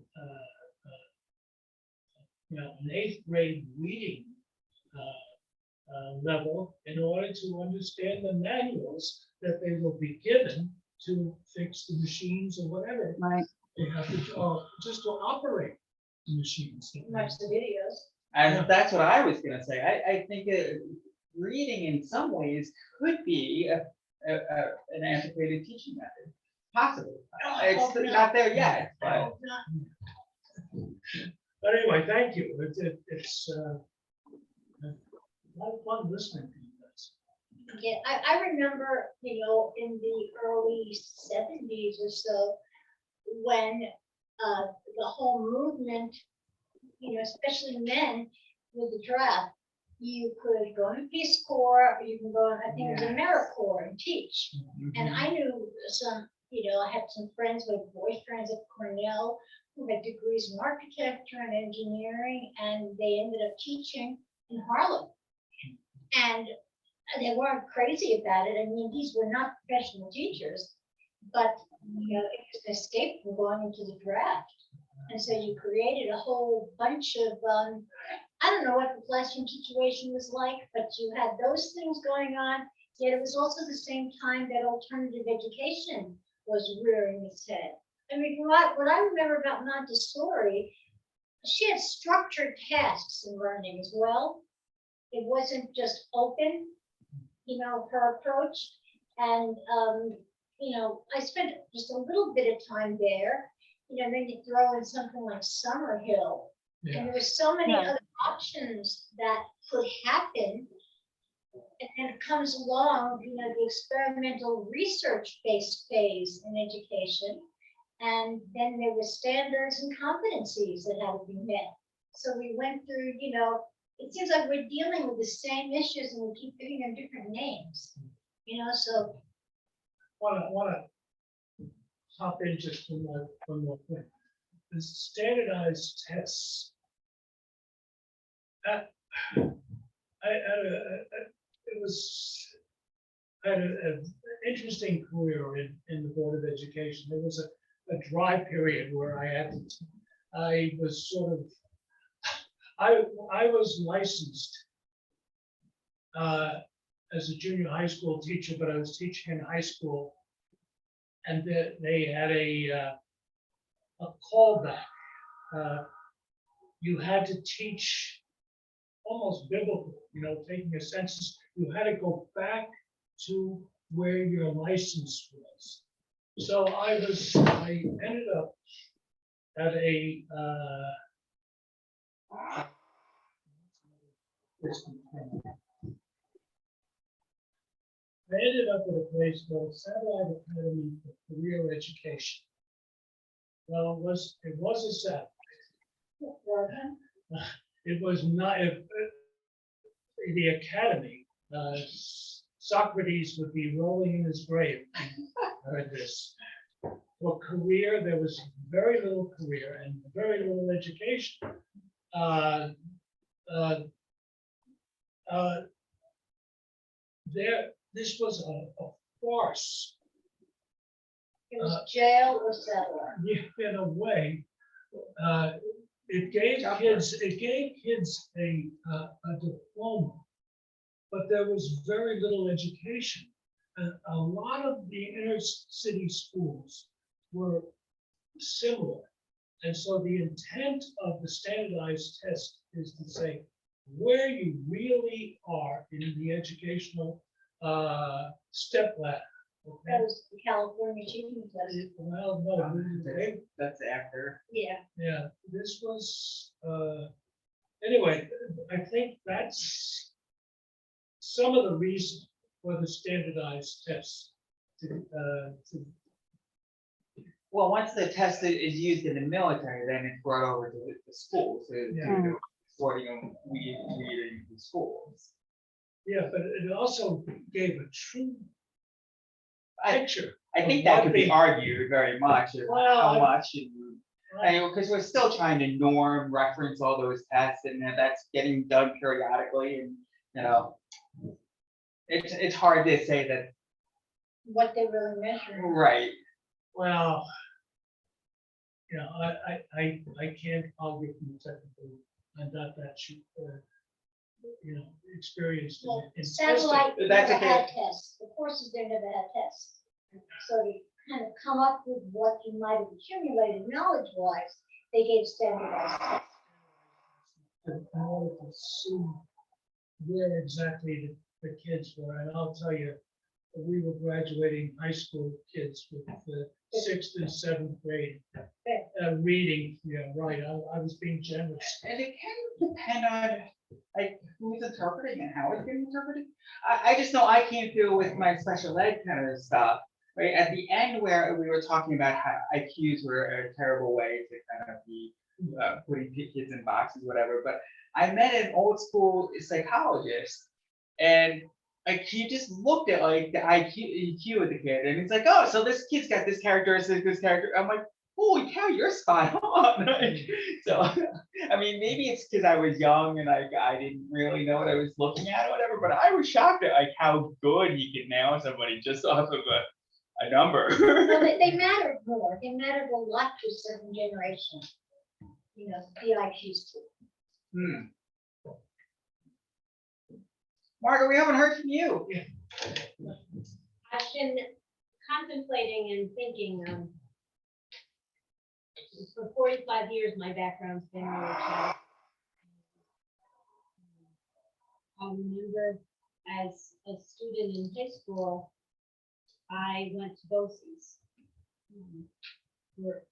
8th grade reading level in order to understand the manuals that they will be given to fix the machines or whatever. Right. They have to just to operate the machines. Watch the videos. And that's what I was gonna say. I think reading in some ways could be an antiquated teaching method, possibly. It's not there yet, but. But anyway, thank you. It's a lot of fun listening to you guys. Yeah, I remember, in the early 70s or so, when the whole movement, especially men with the draft, you could go in Peace Corps, or you can go in, I think it was AmeriCorps and teach. And I knew some, I had some friends with boys friends at Cornell who had degrees in architecture and engineering, and they ended up teaching in Harlem. And they weren't crazy about it. I mean, these were not professional teachers, but, it was an escape from going into the draft. And so you created a whole bunch of, I don't know what the classroom situation was like, but you had those things going on. Yet it was also the same time that alternative education was rearing its head. I mean, what I remember about Montessori, she had structured tasks in learning as well. It wasn't just open, her approach. And, I spent just a little bit of time there. Then you throw in something like Summerhill. Yeah. And there were so many Yeah. other options that could happen. And then it comes along, the experimental research-based phase in education. And then there were standards and competencies that had to be met. So we went through, it seems like we're dealing with the same issues and we keep giving them different names. So Want to hop in just one more thing. The standardized tests. I had an interesting career in the Board of Education. There was a dry period where I was sort of, I was licensed as a junior high school teacher, but I was teaching in high school, and they had a callback. You had to teach almost biblical, taking a census. You had to go back to where your license was. So I ended up at a I ended up at a place called Satellite Academy for Career Education. Well, it was a satellite. It was not the academy. Socrates would be rolling in his grave. Heard this. For career, there was very little career and very little education. This was a farce. it was jail or settler. In a way, it gave kids a diploma, but there was very little education. A lot of the inner city schools were similar. And so the intent of the standardized test is to say where you really are in the educational step ladder. Okay? That was the California Achievement Test. Well, no, That's after. yeah, this was, anyway, I think that's some of the reason for the standardized tests. Well, once the test is used in the military, then it's brought over to the schools. So Yeah. sorting them, reading the schools. Yeah, but it also gave a true I picture. think of that what could be they- argued very much of Well, how I- much because we're still trying to norm reference all those tests, and that's getting done periodically, and it's hard to say that. What they really measure. Right. Well, I can't argue from the technical. I'm not that experienced Well, in satellite testing. That's never okay. had tests. The courses there never had tests. So to kind of come up with what you might have accumulated knowledge-wise, they gave standardized tests. In order to see where exactly the kids were, and I'll tell you, we were graduating high school kids with the 6th and 7th grade reading. Yeah, right. I was being generous. And it can depend on who's interpreting and how it's being interpreted. I just know I came through with my special ed kind of stuff. Right at the end where we were talking about how IQs were a terrible way to kind of be putting kids in boxes, whatever. But I met an old school psychologist, and he just looked at the EQ of the kid, and he's like, "Oh, so this kid's got this characteristic, this character." I'm like, "Holy cow, you're spot on!" So, I mean, maybe it's because I was young and I didn't really know what I was looking at or whatever. But I was shocked at how good he could nail somebody just off of a number. Well, they matter more. They mattered a lot to a certain generation. You know, the IQs too. Margaret, we haven't heard from you. I've been contemplating and thinking, for 45 years, my background's been early child. I remember as a student in high school, I went to BOCES.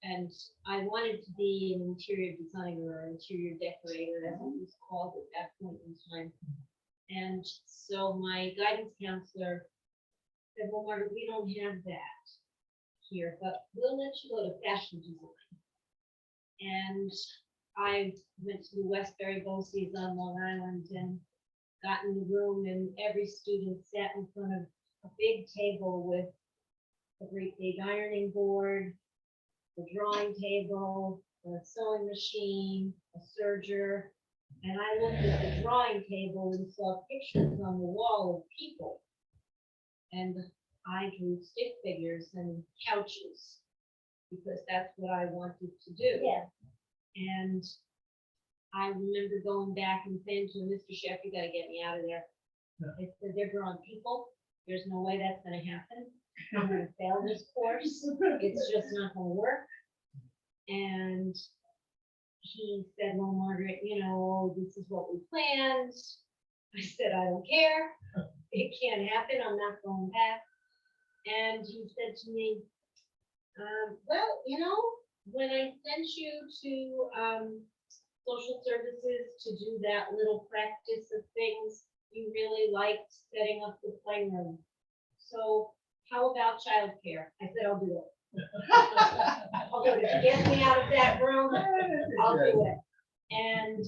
And I wanted to be an interior designer or interior decorator, as it was called at that point in time. And so my guidance counselor said, well, Margaret, we don't have that here, but we'll let you go to fashion design. And I went to the Westbury BOCES on Long Island and got in the room, and every student sat in front of a big table with a great big ironing board, a drawing table, a sewing machine, a serger. And I looked at the drawing table and saw pictures on the wall of people. And I drew stick figures and couches because that's what I wanted to do. Yeah. And I remember going back and saying to Mr. Chef, you gotta get me out of there. They said, they're drawing people. There's no way that's gonna happen. I'm gonna fail this course. It's just not gonna work. And he said, well, Margaret, you know, this is what we planned. I said, I don't care. It can't happen. I'm not going back. And he said to me, well, you know, when I sent you to social services to do that little practice of things, you really liked setting up the playroom. So how about childcare? I said, I'll do it. I'll do it. If you get me out of that room, I'll do it. And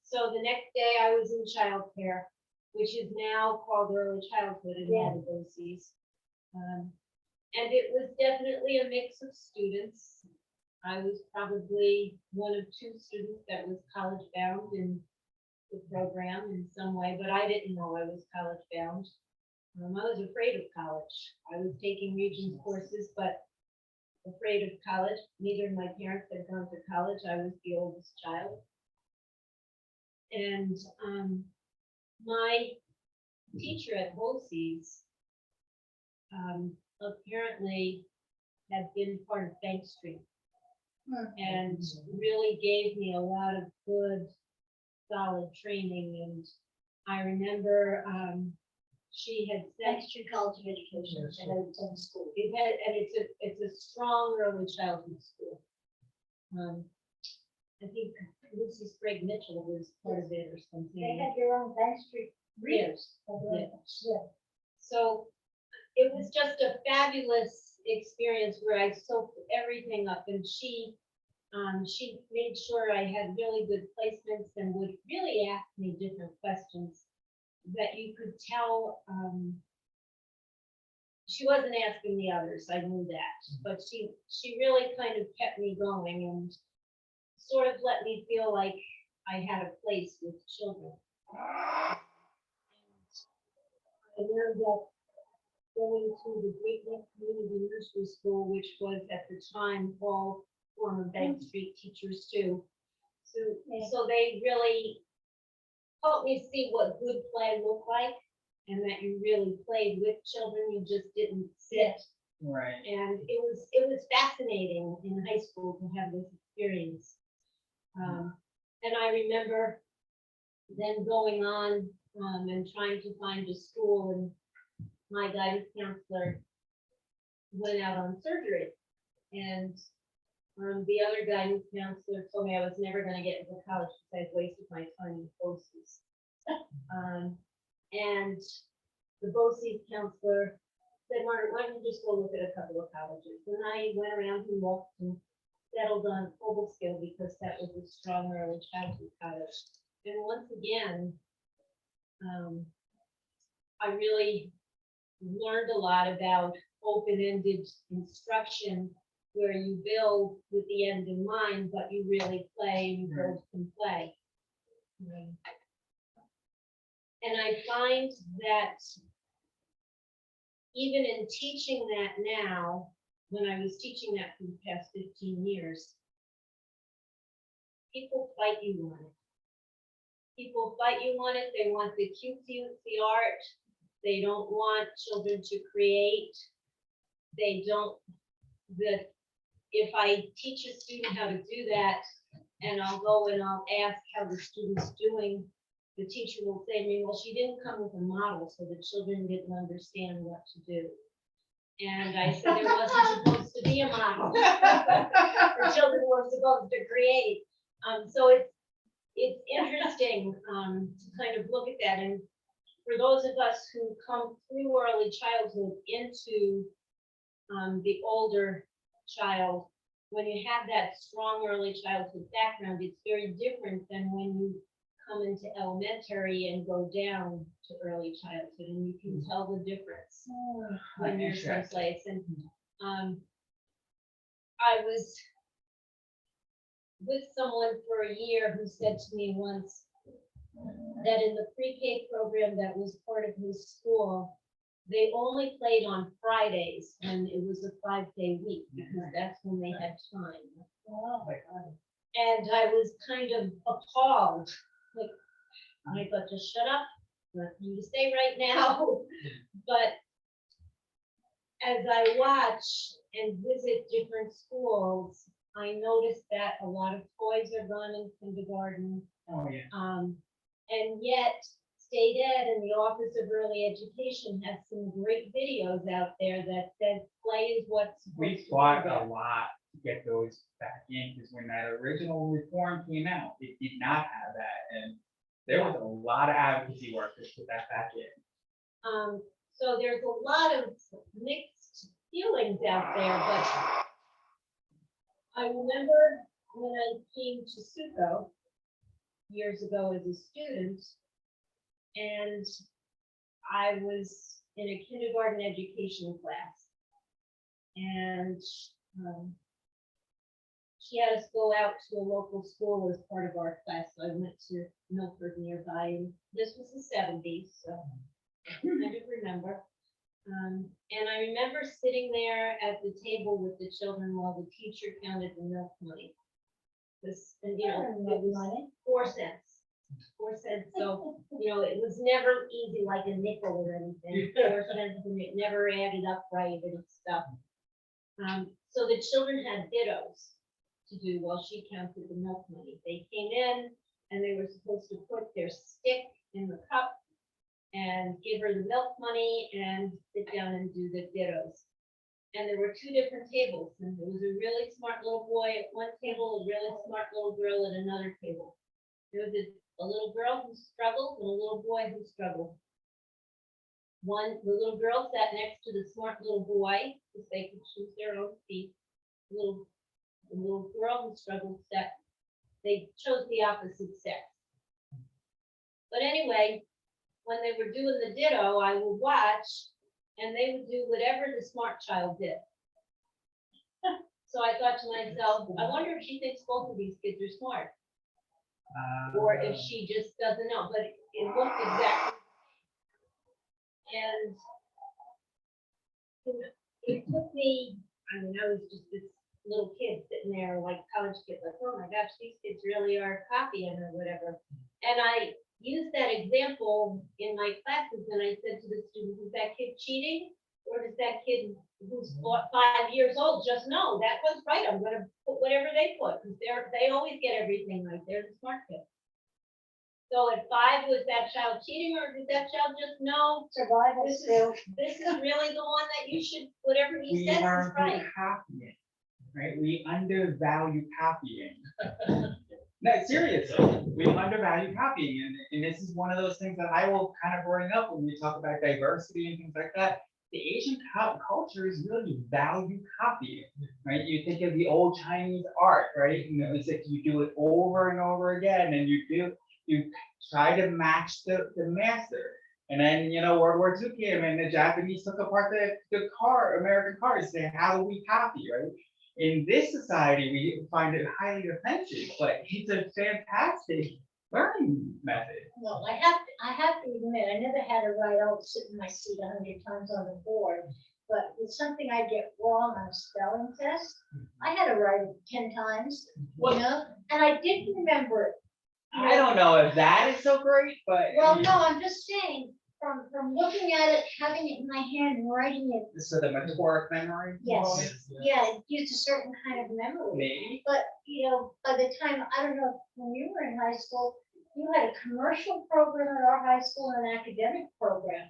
so the next day I was in childcare, which is now called early childhood in all the BOCES. And it was definitely a mix of students. I was probably one of two students that was college bound in the program in some way, but I didn't know I was college bound. I was afraid of college. I was taking Regents courses, but afraid of college. Neither of my parents had gone to college. I was the oldest child. And my teacher at BOCES apparently had been part of Bank Street and really gave me a lot of good, solid training. And I remember she had said, Thanks to College of Education, and I was in school. and it's a strong early childhood school. I think Lucy Sprague Mitchell was part of it or something. They had your own Bank Street readers. Yeah. So it was just a fabulous experience where I soaked everything up, and she made sure I had really good placements and would really ask me different questions that you could tell. She wasn't asking the others, I knew that, but she really kind of kept me going and sort of let me feel like I had a place with children. I learned that going to the Great Neck Community Nursery School, which was at the time all former Bank Street teachers too. So they really helped me see what good play looked like, and that you really played with children. You just didn't sit. Right. And it was fascinating in high school to have this experience. And I remember then going on and trying to find a school, and my guidance counselor went out on surgery, and the other guidance counselor told me I was never going to get into college because I'd wasted my time in BOCES. And the BOCES counselor said, Margaret, why don't you just go look at a couple of colleges? And I went around and looked and settled on Cobleskill because that was a strong early childhood college. And once again, I really learned a lot about open-ended instruction where you build with the end in mind, but you really play and you build from play. And I find that even in teaching that now, when I was teaching that for the past 15 years, people fight you on it. People fight you on it. They want the cutesy art. They don't want children to create. They don't, if I teach a student how to do that, and I'll go and I'll ask how the student's doing, the teacher will say to me, well, she didn't come with a model, so the children didn't understand what to do. And I said, there wasn't supposed to be a model. The children were supposed to create. So it's interesting to kind of look at that. And for those of us who come through early childhood into the older child, when you have that strong early childhood background, it's very different than when you come into elementary and go down to early childhood, and you can tell the difference when you're someplace. And I was with someone for a year who said to me once that in the pre-K program that was part of his school, they only played on Fridays, and it was a 5-day week because that's when they had time. And I was kind of appalled. Like, I thought, just shut up, nothing you to say right now. But as I watch and visit different schools, I noticed that a lot of toys are gone in kindergarten. Oh, yeah. And yet, State Ed and the Office of Early Education has some great videos out there that says play is what's supposed We to be fought there. a lot to get those back in, because when that original reform came out, it did not have that, and there was a lot of advocacy work to put that back in. So there's a lot of mixed feelings out there, but I remember when I came to Suco years ago as a student, and I was in a kindergarten education class, and she had us go out to a local school as part of our class. So I went to Milford nearby, and this was the 70s, so I kind of remember. And I remember sitting there at the table with the children while the teacher counted the milk money. This, and you know, it was 4 cents. 4 cents. So, you know, it was never easy like a nickel or anything. 4 cents, and it never added up right and stuff. So the children had dittos to do while she counted the milk money. They came in and they were supposed to put their stick in the cup and give her the milk money and sit down and do the dittos. And there were 2 different tables, and there was a really smart little boy at one table, a really smart little girl at another table. There was a little girl who struggled and a little boy who struggled. The little girl sat next to the smart little boy, because they could choose their own feet. The little girl who struggled they chose the opposite sex. But anyway, when they were doing the ditto, I would watch, and they would do whatever the smart child did. So I thought to myself, I wonder if she thinks both of these kids are smart, or if she just doesn't know. But it looked exactly. And it took me, I mean, I was just this little kid sitting there, like college kid, like, oh my gosh, these kids really are copying or whatever. And I used that example in my classes, and I said to the students, is that kid cheating? Or does that kid who's 5 years old just know that was right? I'm gonna put whatever they put, because they always get everything right. They're the smart kid. So at 5, was that child cheating, or did that child just know Survival this skill. is really the one that you should, whatever he We says is are right? copying, right? We undervalue copying. No, seriously, we undervalue copying, and this is one of those things that I will kind of bring up when we talk about diversity and things like that. The Asian cultures really value copying, right? You think of the old Chinese art, right? You know, it's like you do it over and over again, and you try to match the master. And then, you know, World War II came and the Japanese took apart the American cars, saying, how do we copy, right? In this society, we find it highly offensive, but it's a fantastic learning method. Well, I have to admit, I never had a right. I'll sit in my seat 100 times on the board. But with something I get wrong on a spelling test, I had to write it 10 times, Well- you know, and I didn't remember it. I don't know if that is so great, but. Well, no, I'm just saying, from looking at it, having it in my hand and writing it, So the motoric memory. Yes. component, yeah, it used a certain kind of memory. Maybe. But, you know, by the time, I don't know, when you were in high school, you had a commercial program at our high school and an academic program.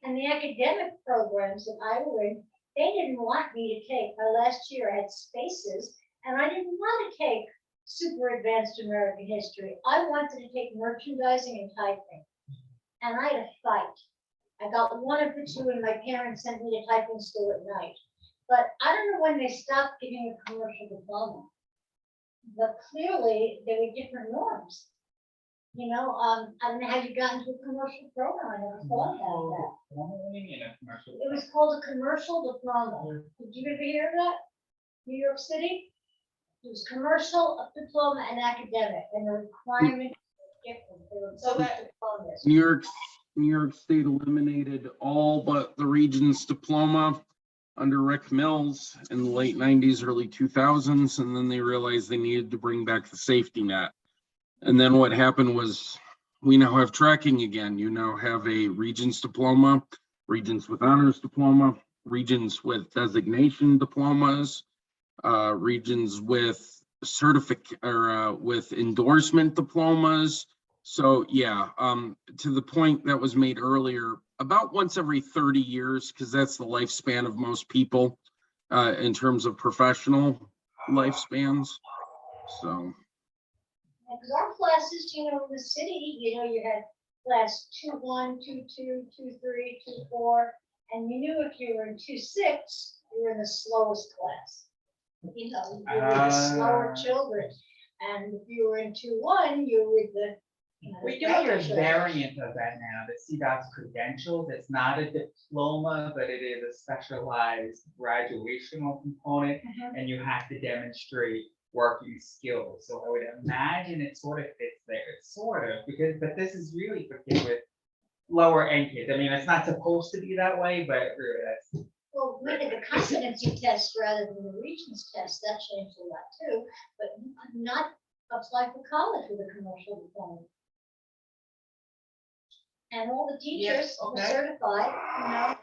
And the academic programs that I were in, they didn't want me to take, my last year I had spaces, and I didn't want to take super advanced American history. I wanted to take merchandising and typing. And I had a fight. I got one of the two, and my parents sent me to typing school at night. But I don't know when they stopped giving a commercial diploma. But clearly, there were different norms. You know, I don't know how you got into a commercial program. I never thought about that. What do you mean a commercial? It was called a commercial diploma. Did you ever hear that? New York City? It was commercial, a diploma, and academic, and the requirements were different. They were So both that- diplomas. New York State eliminated all but the Regents diploma under Rick Mills in the late 90s, early 2000s, and then they realized they needed to bring back the safety net. And then what happened was we now have tracking again. You now have a Regents diploma, Regents with honors diploma, Regents with designation diplomas, Regents with with endorsement diplomas. So yeah, to the point that was made earlier, about once every 30 years, because that's the lifespan of most people in terms of professional lifespans. So. Because our classes, you know, in the city, you know, you had class 2-1, 2-2, 2-3, 2-4, and you knew if you were in 2-6, you were in the slowest class. You know, you were the slower children, and if you were in 2-1, you were with the. You know, We the do have a better children. variant of that now, the CDOT's credentials. It's not a diploma, but it is a specialized graduational component, Mhm. and you have to demonstrate working skills. So I would imagine it sort of fits there, sort of, but this is really for kids with lower end kids. I mean, it's not supposed to be that way, but really that's. Well, we had the competency test rather than the Regents test, that changed a lot too, but you could not apply for college with a commercial diploma. And all the teachers were okay. certified, you know.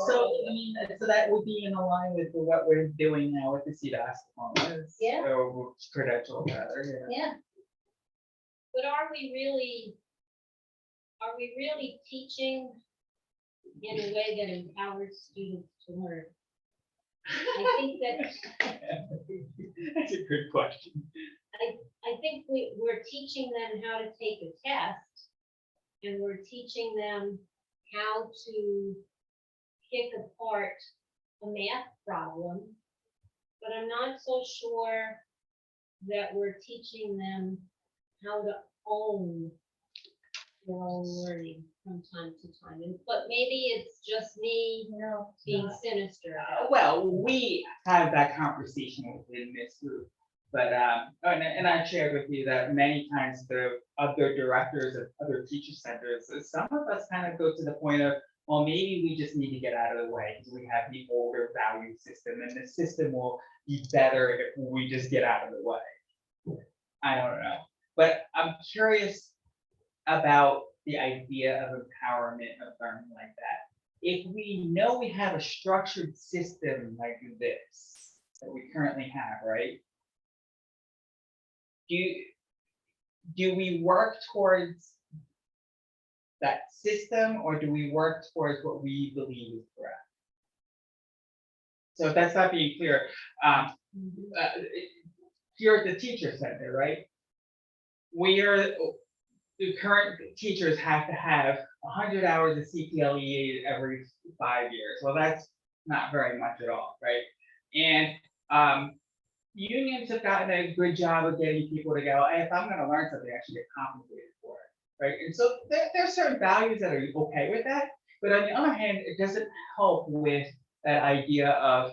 So, I mean, so that would be in line with what we're doing now with the CDOT diplomas. Yeah. Or credential rather, yeah. Yeah, But are we really teaching in a way that empowers students to learn? I think that, That's a good question. I think we're teaching them how to take a test, and we're teaching them how to pick apart a math problem, but I'm not so sure that we're teaching them how to own their own learning from time to time. But maybe it's just me no. being sinister. Well, we have that conversation within this group, but, and I shared with you that many times the other directors of other teacher centers, some of us kind of go to the point of, well, maybe we just need to get out of the way because we have the older value system, and the system will be better if we just get out of the way. I don't know, but I'm curious about the idea of empowerment of learning like that. If we know we have a structured system like this that we currently have, right? Do we work towards that system, or do we work towards what we believe is correct? So if that's not being clear, here at the teacher center, right? The current teachers have to have 100 hours of CPLE every 5 years. Well, that's not very much at all, right? And unions have gotten a good job of getting people to go, hey, if I'm gonna learn something, I should get compensated for it, right? And so there are certain values that are okay with that, but on the other hand, it doesn't help with that idea of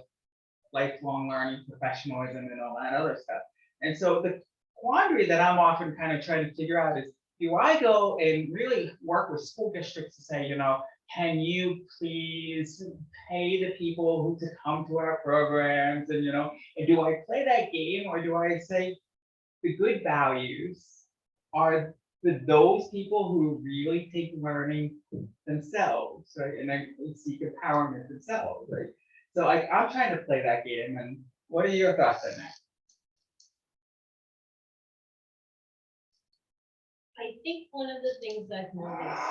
lifelong learning, professionalism, and all that other stuff. And so the quandary that I'm often kind of trying to figure out is, do I go and really work with school districts to say, can you please pay the people who to come to our programs, and and do I play that game, or do I say the good values are for those people who really take learning themselves, right? And then seek empowerment themselves, right? So I'm trying to play that game, and what are your thoughts on that? I think one of the things I've noticed,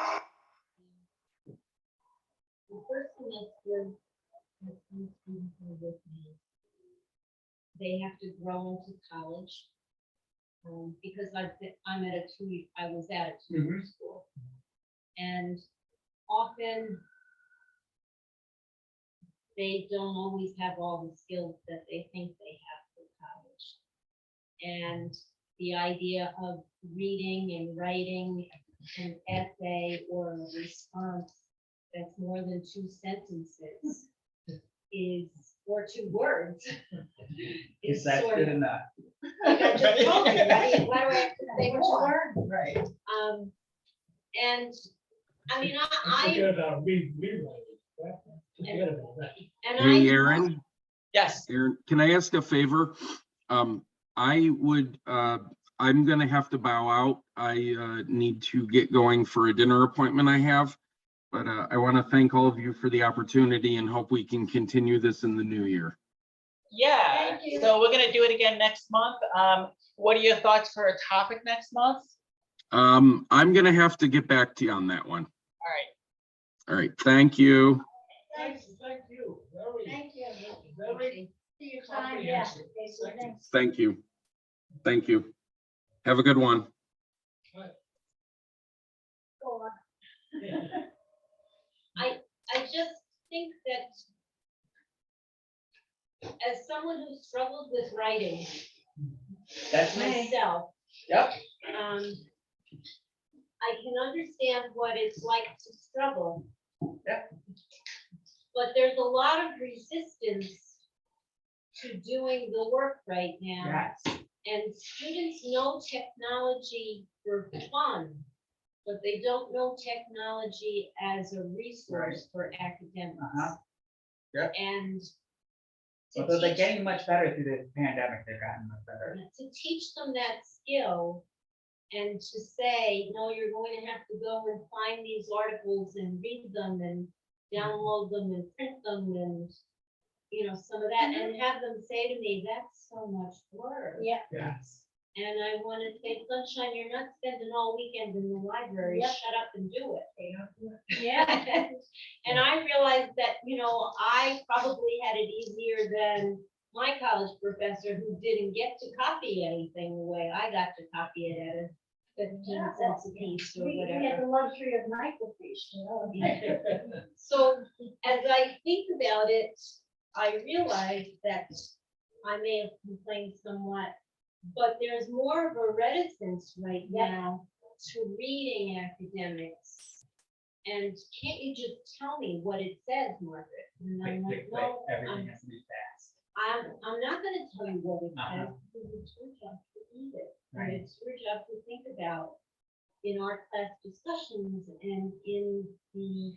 the first semester, that some students are with me, they have to grow into college. Because I'm at a I was at a two-year school. And often they don't always have all the skills that they think they have for college. And the idea of reading and writing an essay or a response that's more than 2 sentences or 2 words. Is that sort good of- enough? Like I just told you, why do I have to say what you learned? Right. And I mean, Forget about rewriting. Forget about that. and Hey, Aaron, Yes. Aaron, can I ask a favor? I'm gonna have to bow out. I need to get going for a dinner appointment I have. But I want to thank all of you for the opportunity and hope we can continue this in the new year. Yeah, Thank you. so we're gonna do it again next month. What are your thoughts for a topic next month? I'm gonna have to get back to you on that one. All right. All right, thank you. Thank you. Thank you. Very See your time, yeah. comprehensive. Okay, so Thank you. thanks. Thank you. Thank you. Have a good one. Go on. I just think that as someone who struggled with writing That's me. myself, Yep. I can understand what it's like to struggle. Yep. But there's a lot of resistance to doing the work right now. Yes. And students know technology for fun, but they don't know technology as a resource for academics. Yep. And to Although they're teach, getting much better through the pandemic, they've gotten much better. to teach them that skill and to say, no, you're going to have to go and find these articles and read them and download them and print them and, some of that, and have them say to me, that's so much work. Yeah. Yes. And I want to say, Sunshine, you're not spending all weekend in the library. Yep. Shut up and do it. Yeah. And I realized that, I probably had it easier than my college professor who didn't get to copy anything the way I got to copy it at 15 cents a piece or We had whatever. the luxury of microfiche, So as I think about it, I realize that I may have complained somewhat, but there's more of a reticence right now to reading academics. And can't you just tell me what it says, Margaret? And I'm like, no, Everything has to be fast. I'm not gonna tell you what it Uh-huh. says, because it's your job to read it. Right. And it's your job to think about in our class discussions and in the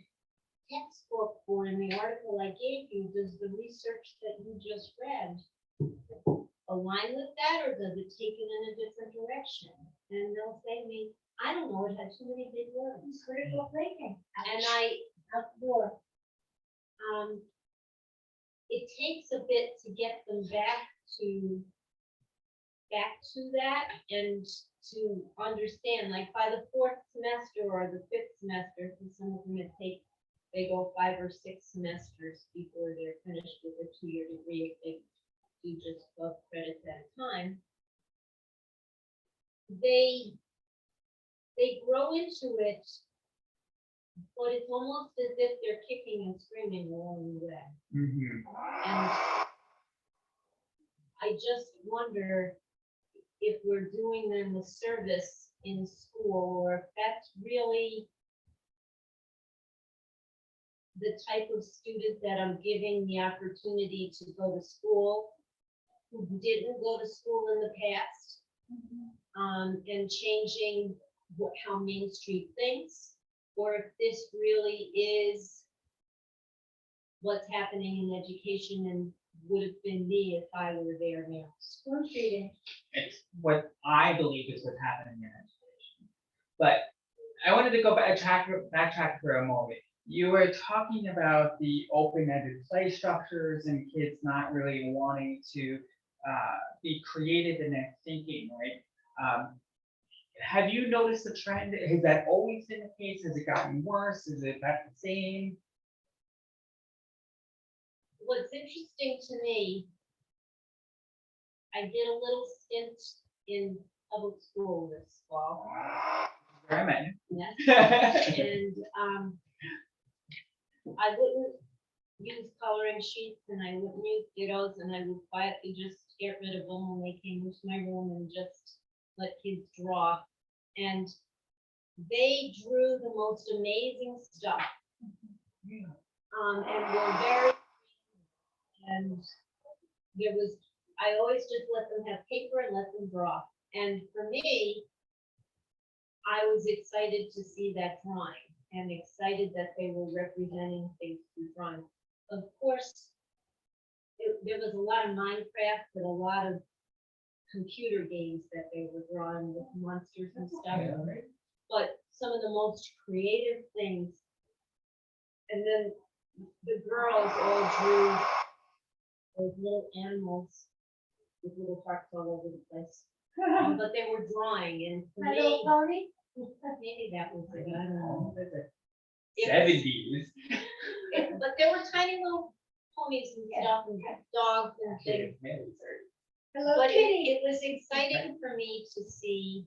textbook or in the article I gave you, does the research that you just read align with that, or does it take it in a different direction? And they'll say to me, I don't know, it had too many big words. It's critical thinking. And Out the door. it takes a bit to get them back to that and to understand, like by the 4th semester or the 5th semester, because some of them they go 5 or 6 semesters before they're finished with a 2-year degree. If they do just 12 credits at a time. They grow into it, but it's almost as if they're kicking and screaming along the way. Mhm. And I just wonder if we're doing them a service in school, or if that's really the type of student that I'm giving the opportunity to go to school, who didn't go to school in the past, and changing how Main Street thinks, or if this really is what's happening in education and would have been me if I were there now. Spoon feeding. It's what I believe is what's happening in education. But I wanted to go backtrack for a moment. You were talking about the open-ended play structures and kids not really wanting to be creative in their thinking, right? Have you noticed the trend? Has that always been the case? Has it gotten worse? Is it about the same? What's interesting to me, I did a little stint in public school this fall. Very many. Yes. And I wouldn't use coloring sheets and I wouldn't use dittos, and I would quietly just get rid of them when they came into my room and just let kids draw. And they drew the most amazing stuff. And were very, and there was, I always just let them have paper and let them draw. And for me, I was excited to see that drawing and excited that they were representing things through drawing. Of course, there was a lot of Minecraft and a lot of computer games that they were drawing with monsters and stuff. But some of the most creative things. And then the girls all drew those little animals with little hearts all over the place. But they were drawing, and for My Little me, Pony. maybe that was it, I don't know. It was- 70s. But there were tiny little ponies and stuff and dogs and things. Hello But Kitty. it was exciting for me to see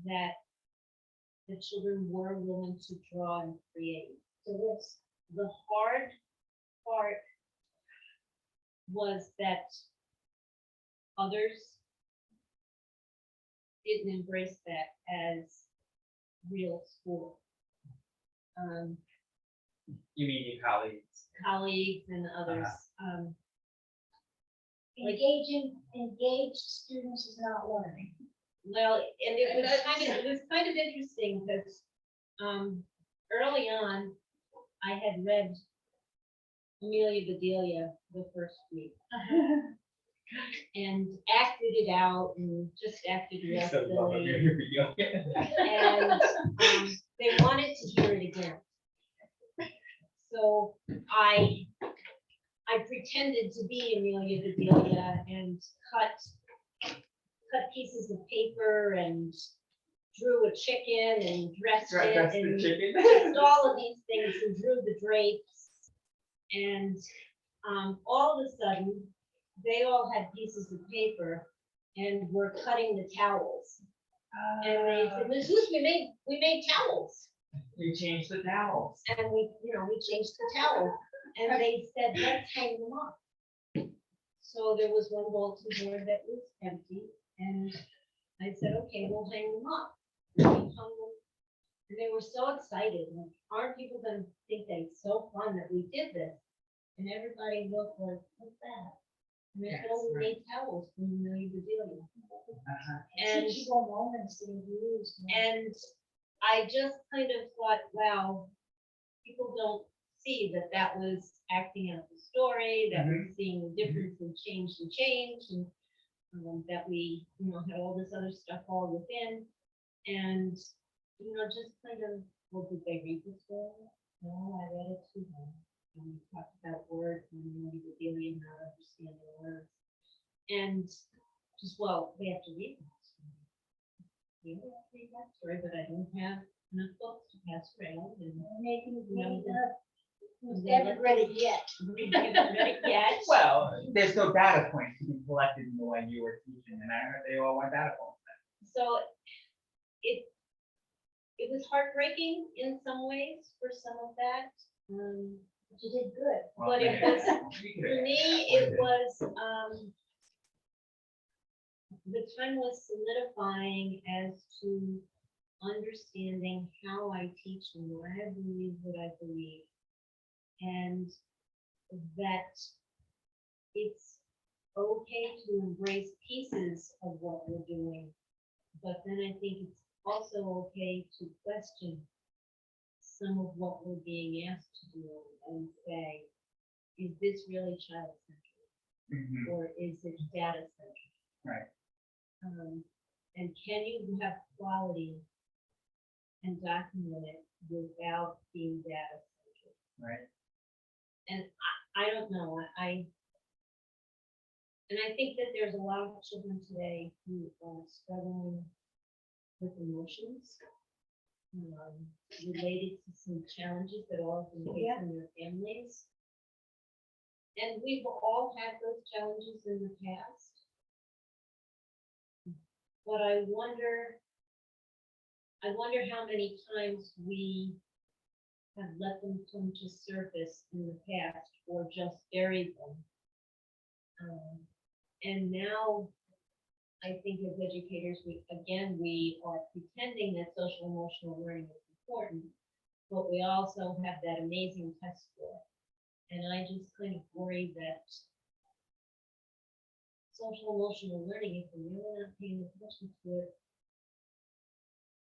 that the children were willing to draw and create. So this, the hard part was that others didn't embrace that as real school. You mean your colleagues? Colleagues and others. Engaged students is not learning. Well, and it was kind of interesting because early on, I had read Amelia Bedelia the first week and acted it out and just acted real So love silly. your video. And they wanted to hear it again. So I pretended to be Amelia Bedelia and cut pieces of paper and drew a chicken and dressed it That's the and chicken. just all of these things and drew the drapes. And all of a sudden, they all had pieces of paper and were cutting the towels. And they said, Ms. Luce, we made towels. You changed the towels. And we changed the towels. And they said, let's hang them up. So there was one bulletin board that was empty. And I said, okay, we'll hang them up. And we hung them. And they were so excited. Like, aren't people going to think that it's so fun that we did this? And everybody looked like, what's that? And they said, oh, we made towels from Amelia Bedelia. And Teachable moments being used. And I just kind of thought, wow, people don't see that that was acting out the story, that we're seeing the difference in change, and that we, had all this other stuff all within. And, just kind of, well, did they read the story? No, I read it to them. And we talked about words and the feeling, not understanding words. And just, well, we have to read that story. We have to read that story, but I don't have enough books to pass around. And Making No, We haven't read it yet. we haven't read it yet. Well, there's no data points to be collected in the way you were teaching, and I heard they all want data points. So it was heartbreaking in some ways for some of that. But you did good. But it was, for me, it was, the time was solidifying as to understanding how I teach and why I believe what I believe. And that it's okay to embrace pieces of what we're doing, but then I think it's also okay to question some of what we're being asked to do and say, is this really child-centered Mhm. or is it data-centered? Right. And can you have quality and document it without being data-centered? Right. And I don't know, and I think that there's a lot of children today who are struggling with emotions related to some challenges that all have been facing their families. And we've all had those challenges in the past. But I wonder how many times we have let them come to surface in the past or just buried them. And now I think as educators, we are pretending that social emotional learning is important, but we also have that amazing test score. And I just kind of worry that social emotional learning, if we're really not paying attention to it,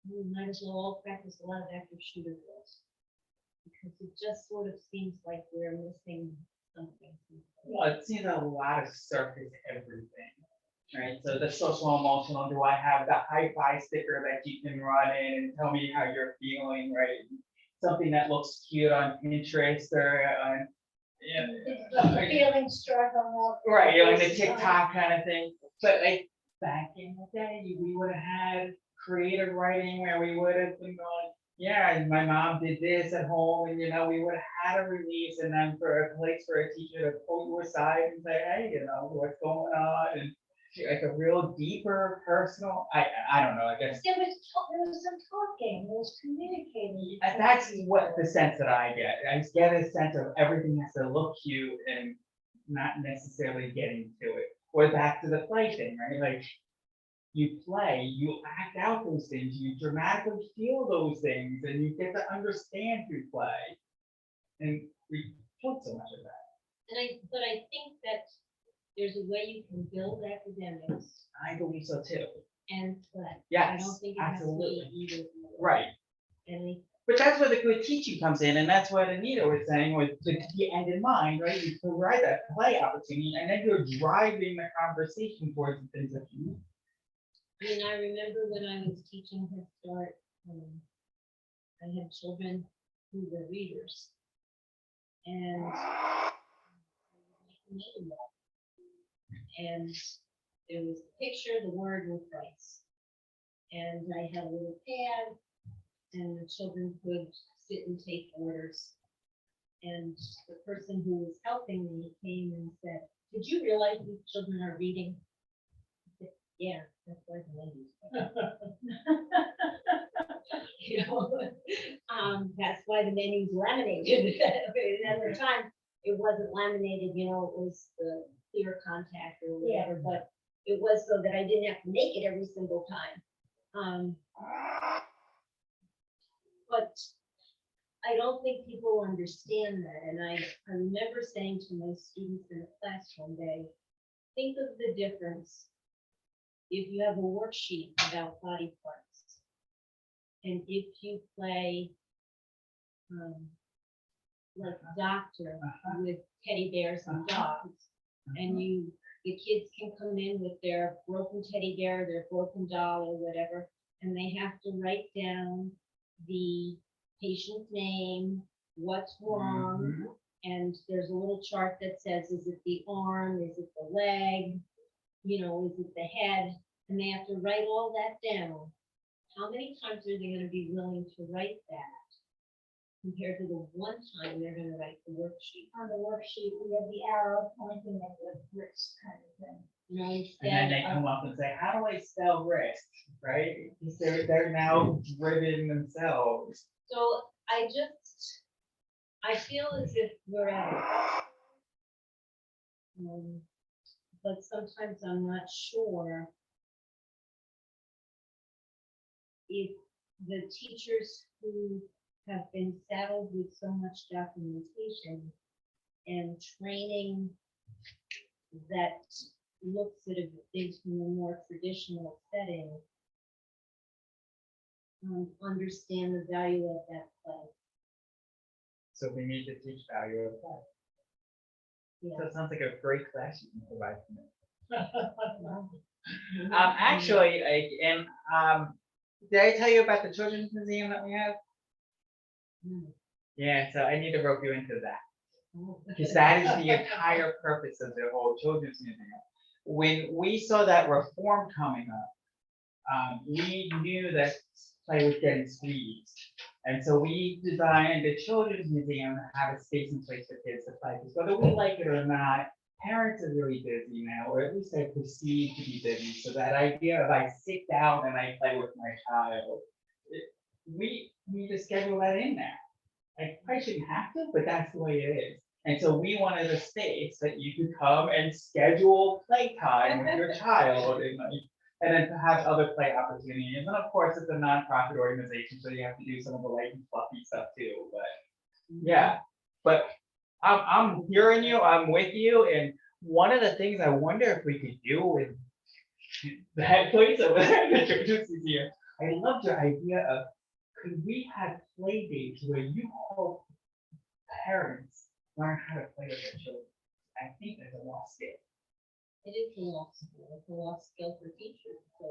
we might as well all practice a lot of active shooter drills. Because it just sort of seems like we're missing something. Well, it seems a lot of surface everything, right? So the social emotional, do I have the high five sticker that you can run in and tell me how you're feeling, right? Something that looks cute on Pinterest or on, Feeling struggle. right, like the TikTok kind of thing. But like back in the day, we would have had creative writing where we would have been going, yeah, my mom did this at home, and we would have had a release, and then for a place for a teacher to pull you aside and say, hey, what's going on, and like a real deeper personal. I don't know. I guess There was some talking, there was communicating. that's what the sense that I get. I just get a sense of everything has to look cute and not necessarily getting to it. Or back to the play thing, right? Like you play, you act out those things, you dramatically feel those things, and you get to understand through play. And we put so much of that. But I think that there's a way you can build academics I believe so too. and play. I Yes, don't think it has to absolutely. be either. Right. And But that's where the good teaching comes in, and that's what Anita was saying with the end in mind, right? You provide that play opportunity, and then you're driving the conversation towards the things that you need. I mean, I remember when I was teaching Head Start, I had children who were readers. And there was the picture, the word, and price. And I had a little pad, and the children could sit and take orders. And the person who was helping me came and said, did you realize these children are reading? I said, yeah, that's why the menus. That's why the menu's laminated. Another time, it wasn't laminated, it was the clear contact or whatever, but it was so that I didn't have to make it every single time. But I don't think people understand that. And I remember saying to my students in a class one day, think of the difference if you have a worksheet about body parts and if you play like Doctor with teddy bears and dogs, and the kids can come in with their broken teddy bear, their broken doll or whatever, and they have to write down the patient's name, what's wrong, and there's a little chart that says, is it the arm, is it the leg, is it the head, and they have to write all that down. How many times are they going to be willing to write that compared to the one time they're going to write the worksheet? On the worksheet, we have the arrow pointing at the wrist kind of thing. And then they come up and say, how do I spell wrist, right? Because they're now driven themselves. So I feel as if we're at but sometimes I'm not sure if the teachers who have been saddled with so much documentation and training that looks at things from a more traditional setting, understand the value of that play. So we need to teach value of play. Yeah. So it sounds like a great class you can provide for me. Actually, did I tell you about the children's museum that we have? Mm. Yeah, so I need to rope you into that. Oh. Because that is the entire purpose of the whole children's museum. When we saw that reform coming up, we knew that play was getting squeezed. And so we designed a children's museum to have a space and place for kids to play. Because whether we like it or not, parents are really busy now, or at least they perceive to be busy. So that idea of I sit down and I play with my child, we need to schedule that in there. I probably shouldn't have to, but that's the way it is. And so we wanted a space that you could come and schedule playtime with your child and then to have other play opportunities. And of course, it's a nonprofit organization, so you have to do some of the light and fluffy stuff too. But yeah, but I'm hearing you, I'm with you. And one of the things I wonder if we could do with that place over there, the children's museum, I loved your idea of, could we have play dates where you help parents learn how to play with their children? I think there's a lost skill. It is a lost skill. It's a lost skill for teachers. So,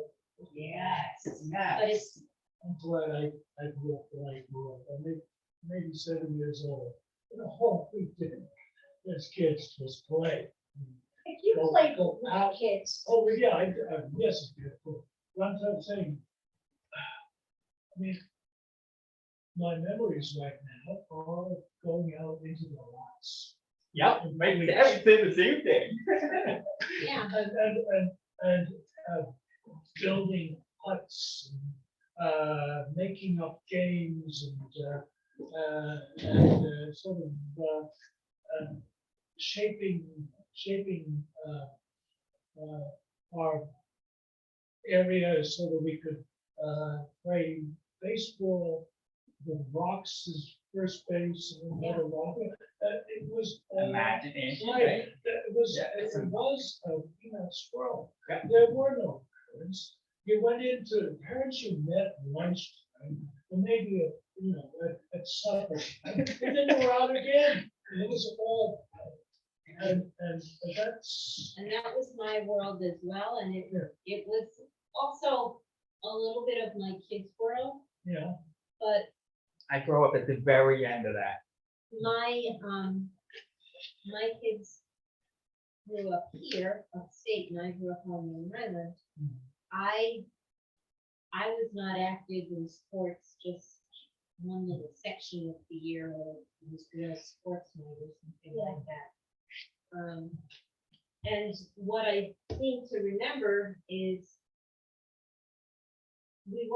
Yes, but yes. it's I'm glad I grew up when I grew up. I'm maybe 7 years old. And all we did as kids was play. You Go- played go with out. my kids. Oh, yeah, yes, it did. But one time saying, I mean, my memories right now are going out into the lots. Yep, right, I would say the same thing. yeah. And building huts, making up games and sort of shaping our area so that we could play baseball with rocks as first base and another rock. It was Imagination, right. right? It was Yeah, it's it was a peanut squirrel. Yeah. There were no parents. You went into parents you met at lunchtime, or maybe at supper, and then you were out again. And it was all and that's And that was my world as well. And it was also a little bit of my kids' world, yeah. but I grew up at the very end of that. my my kids grew up here upstate and I grew up on Long Island. Mhm. I was not active in sports, just one little section of the year or was real sports night or something like that. And what I seem to remember is we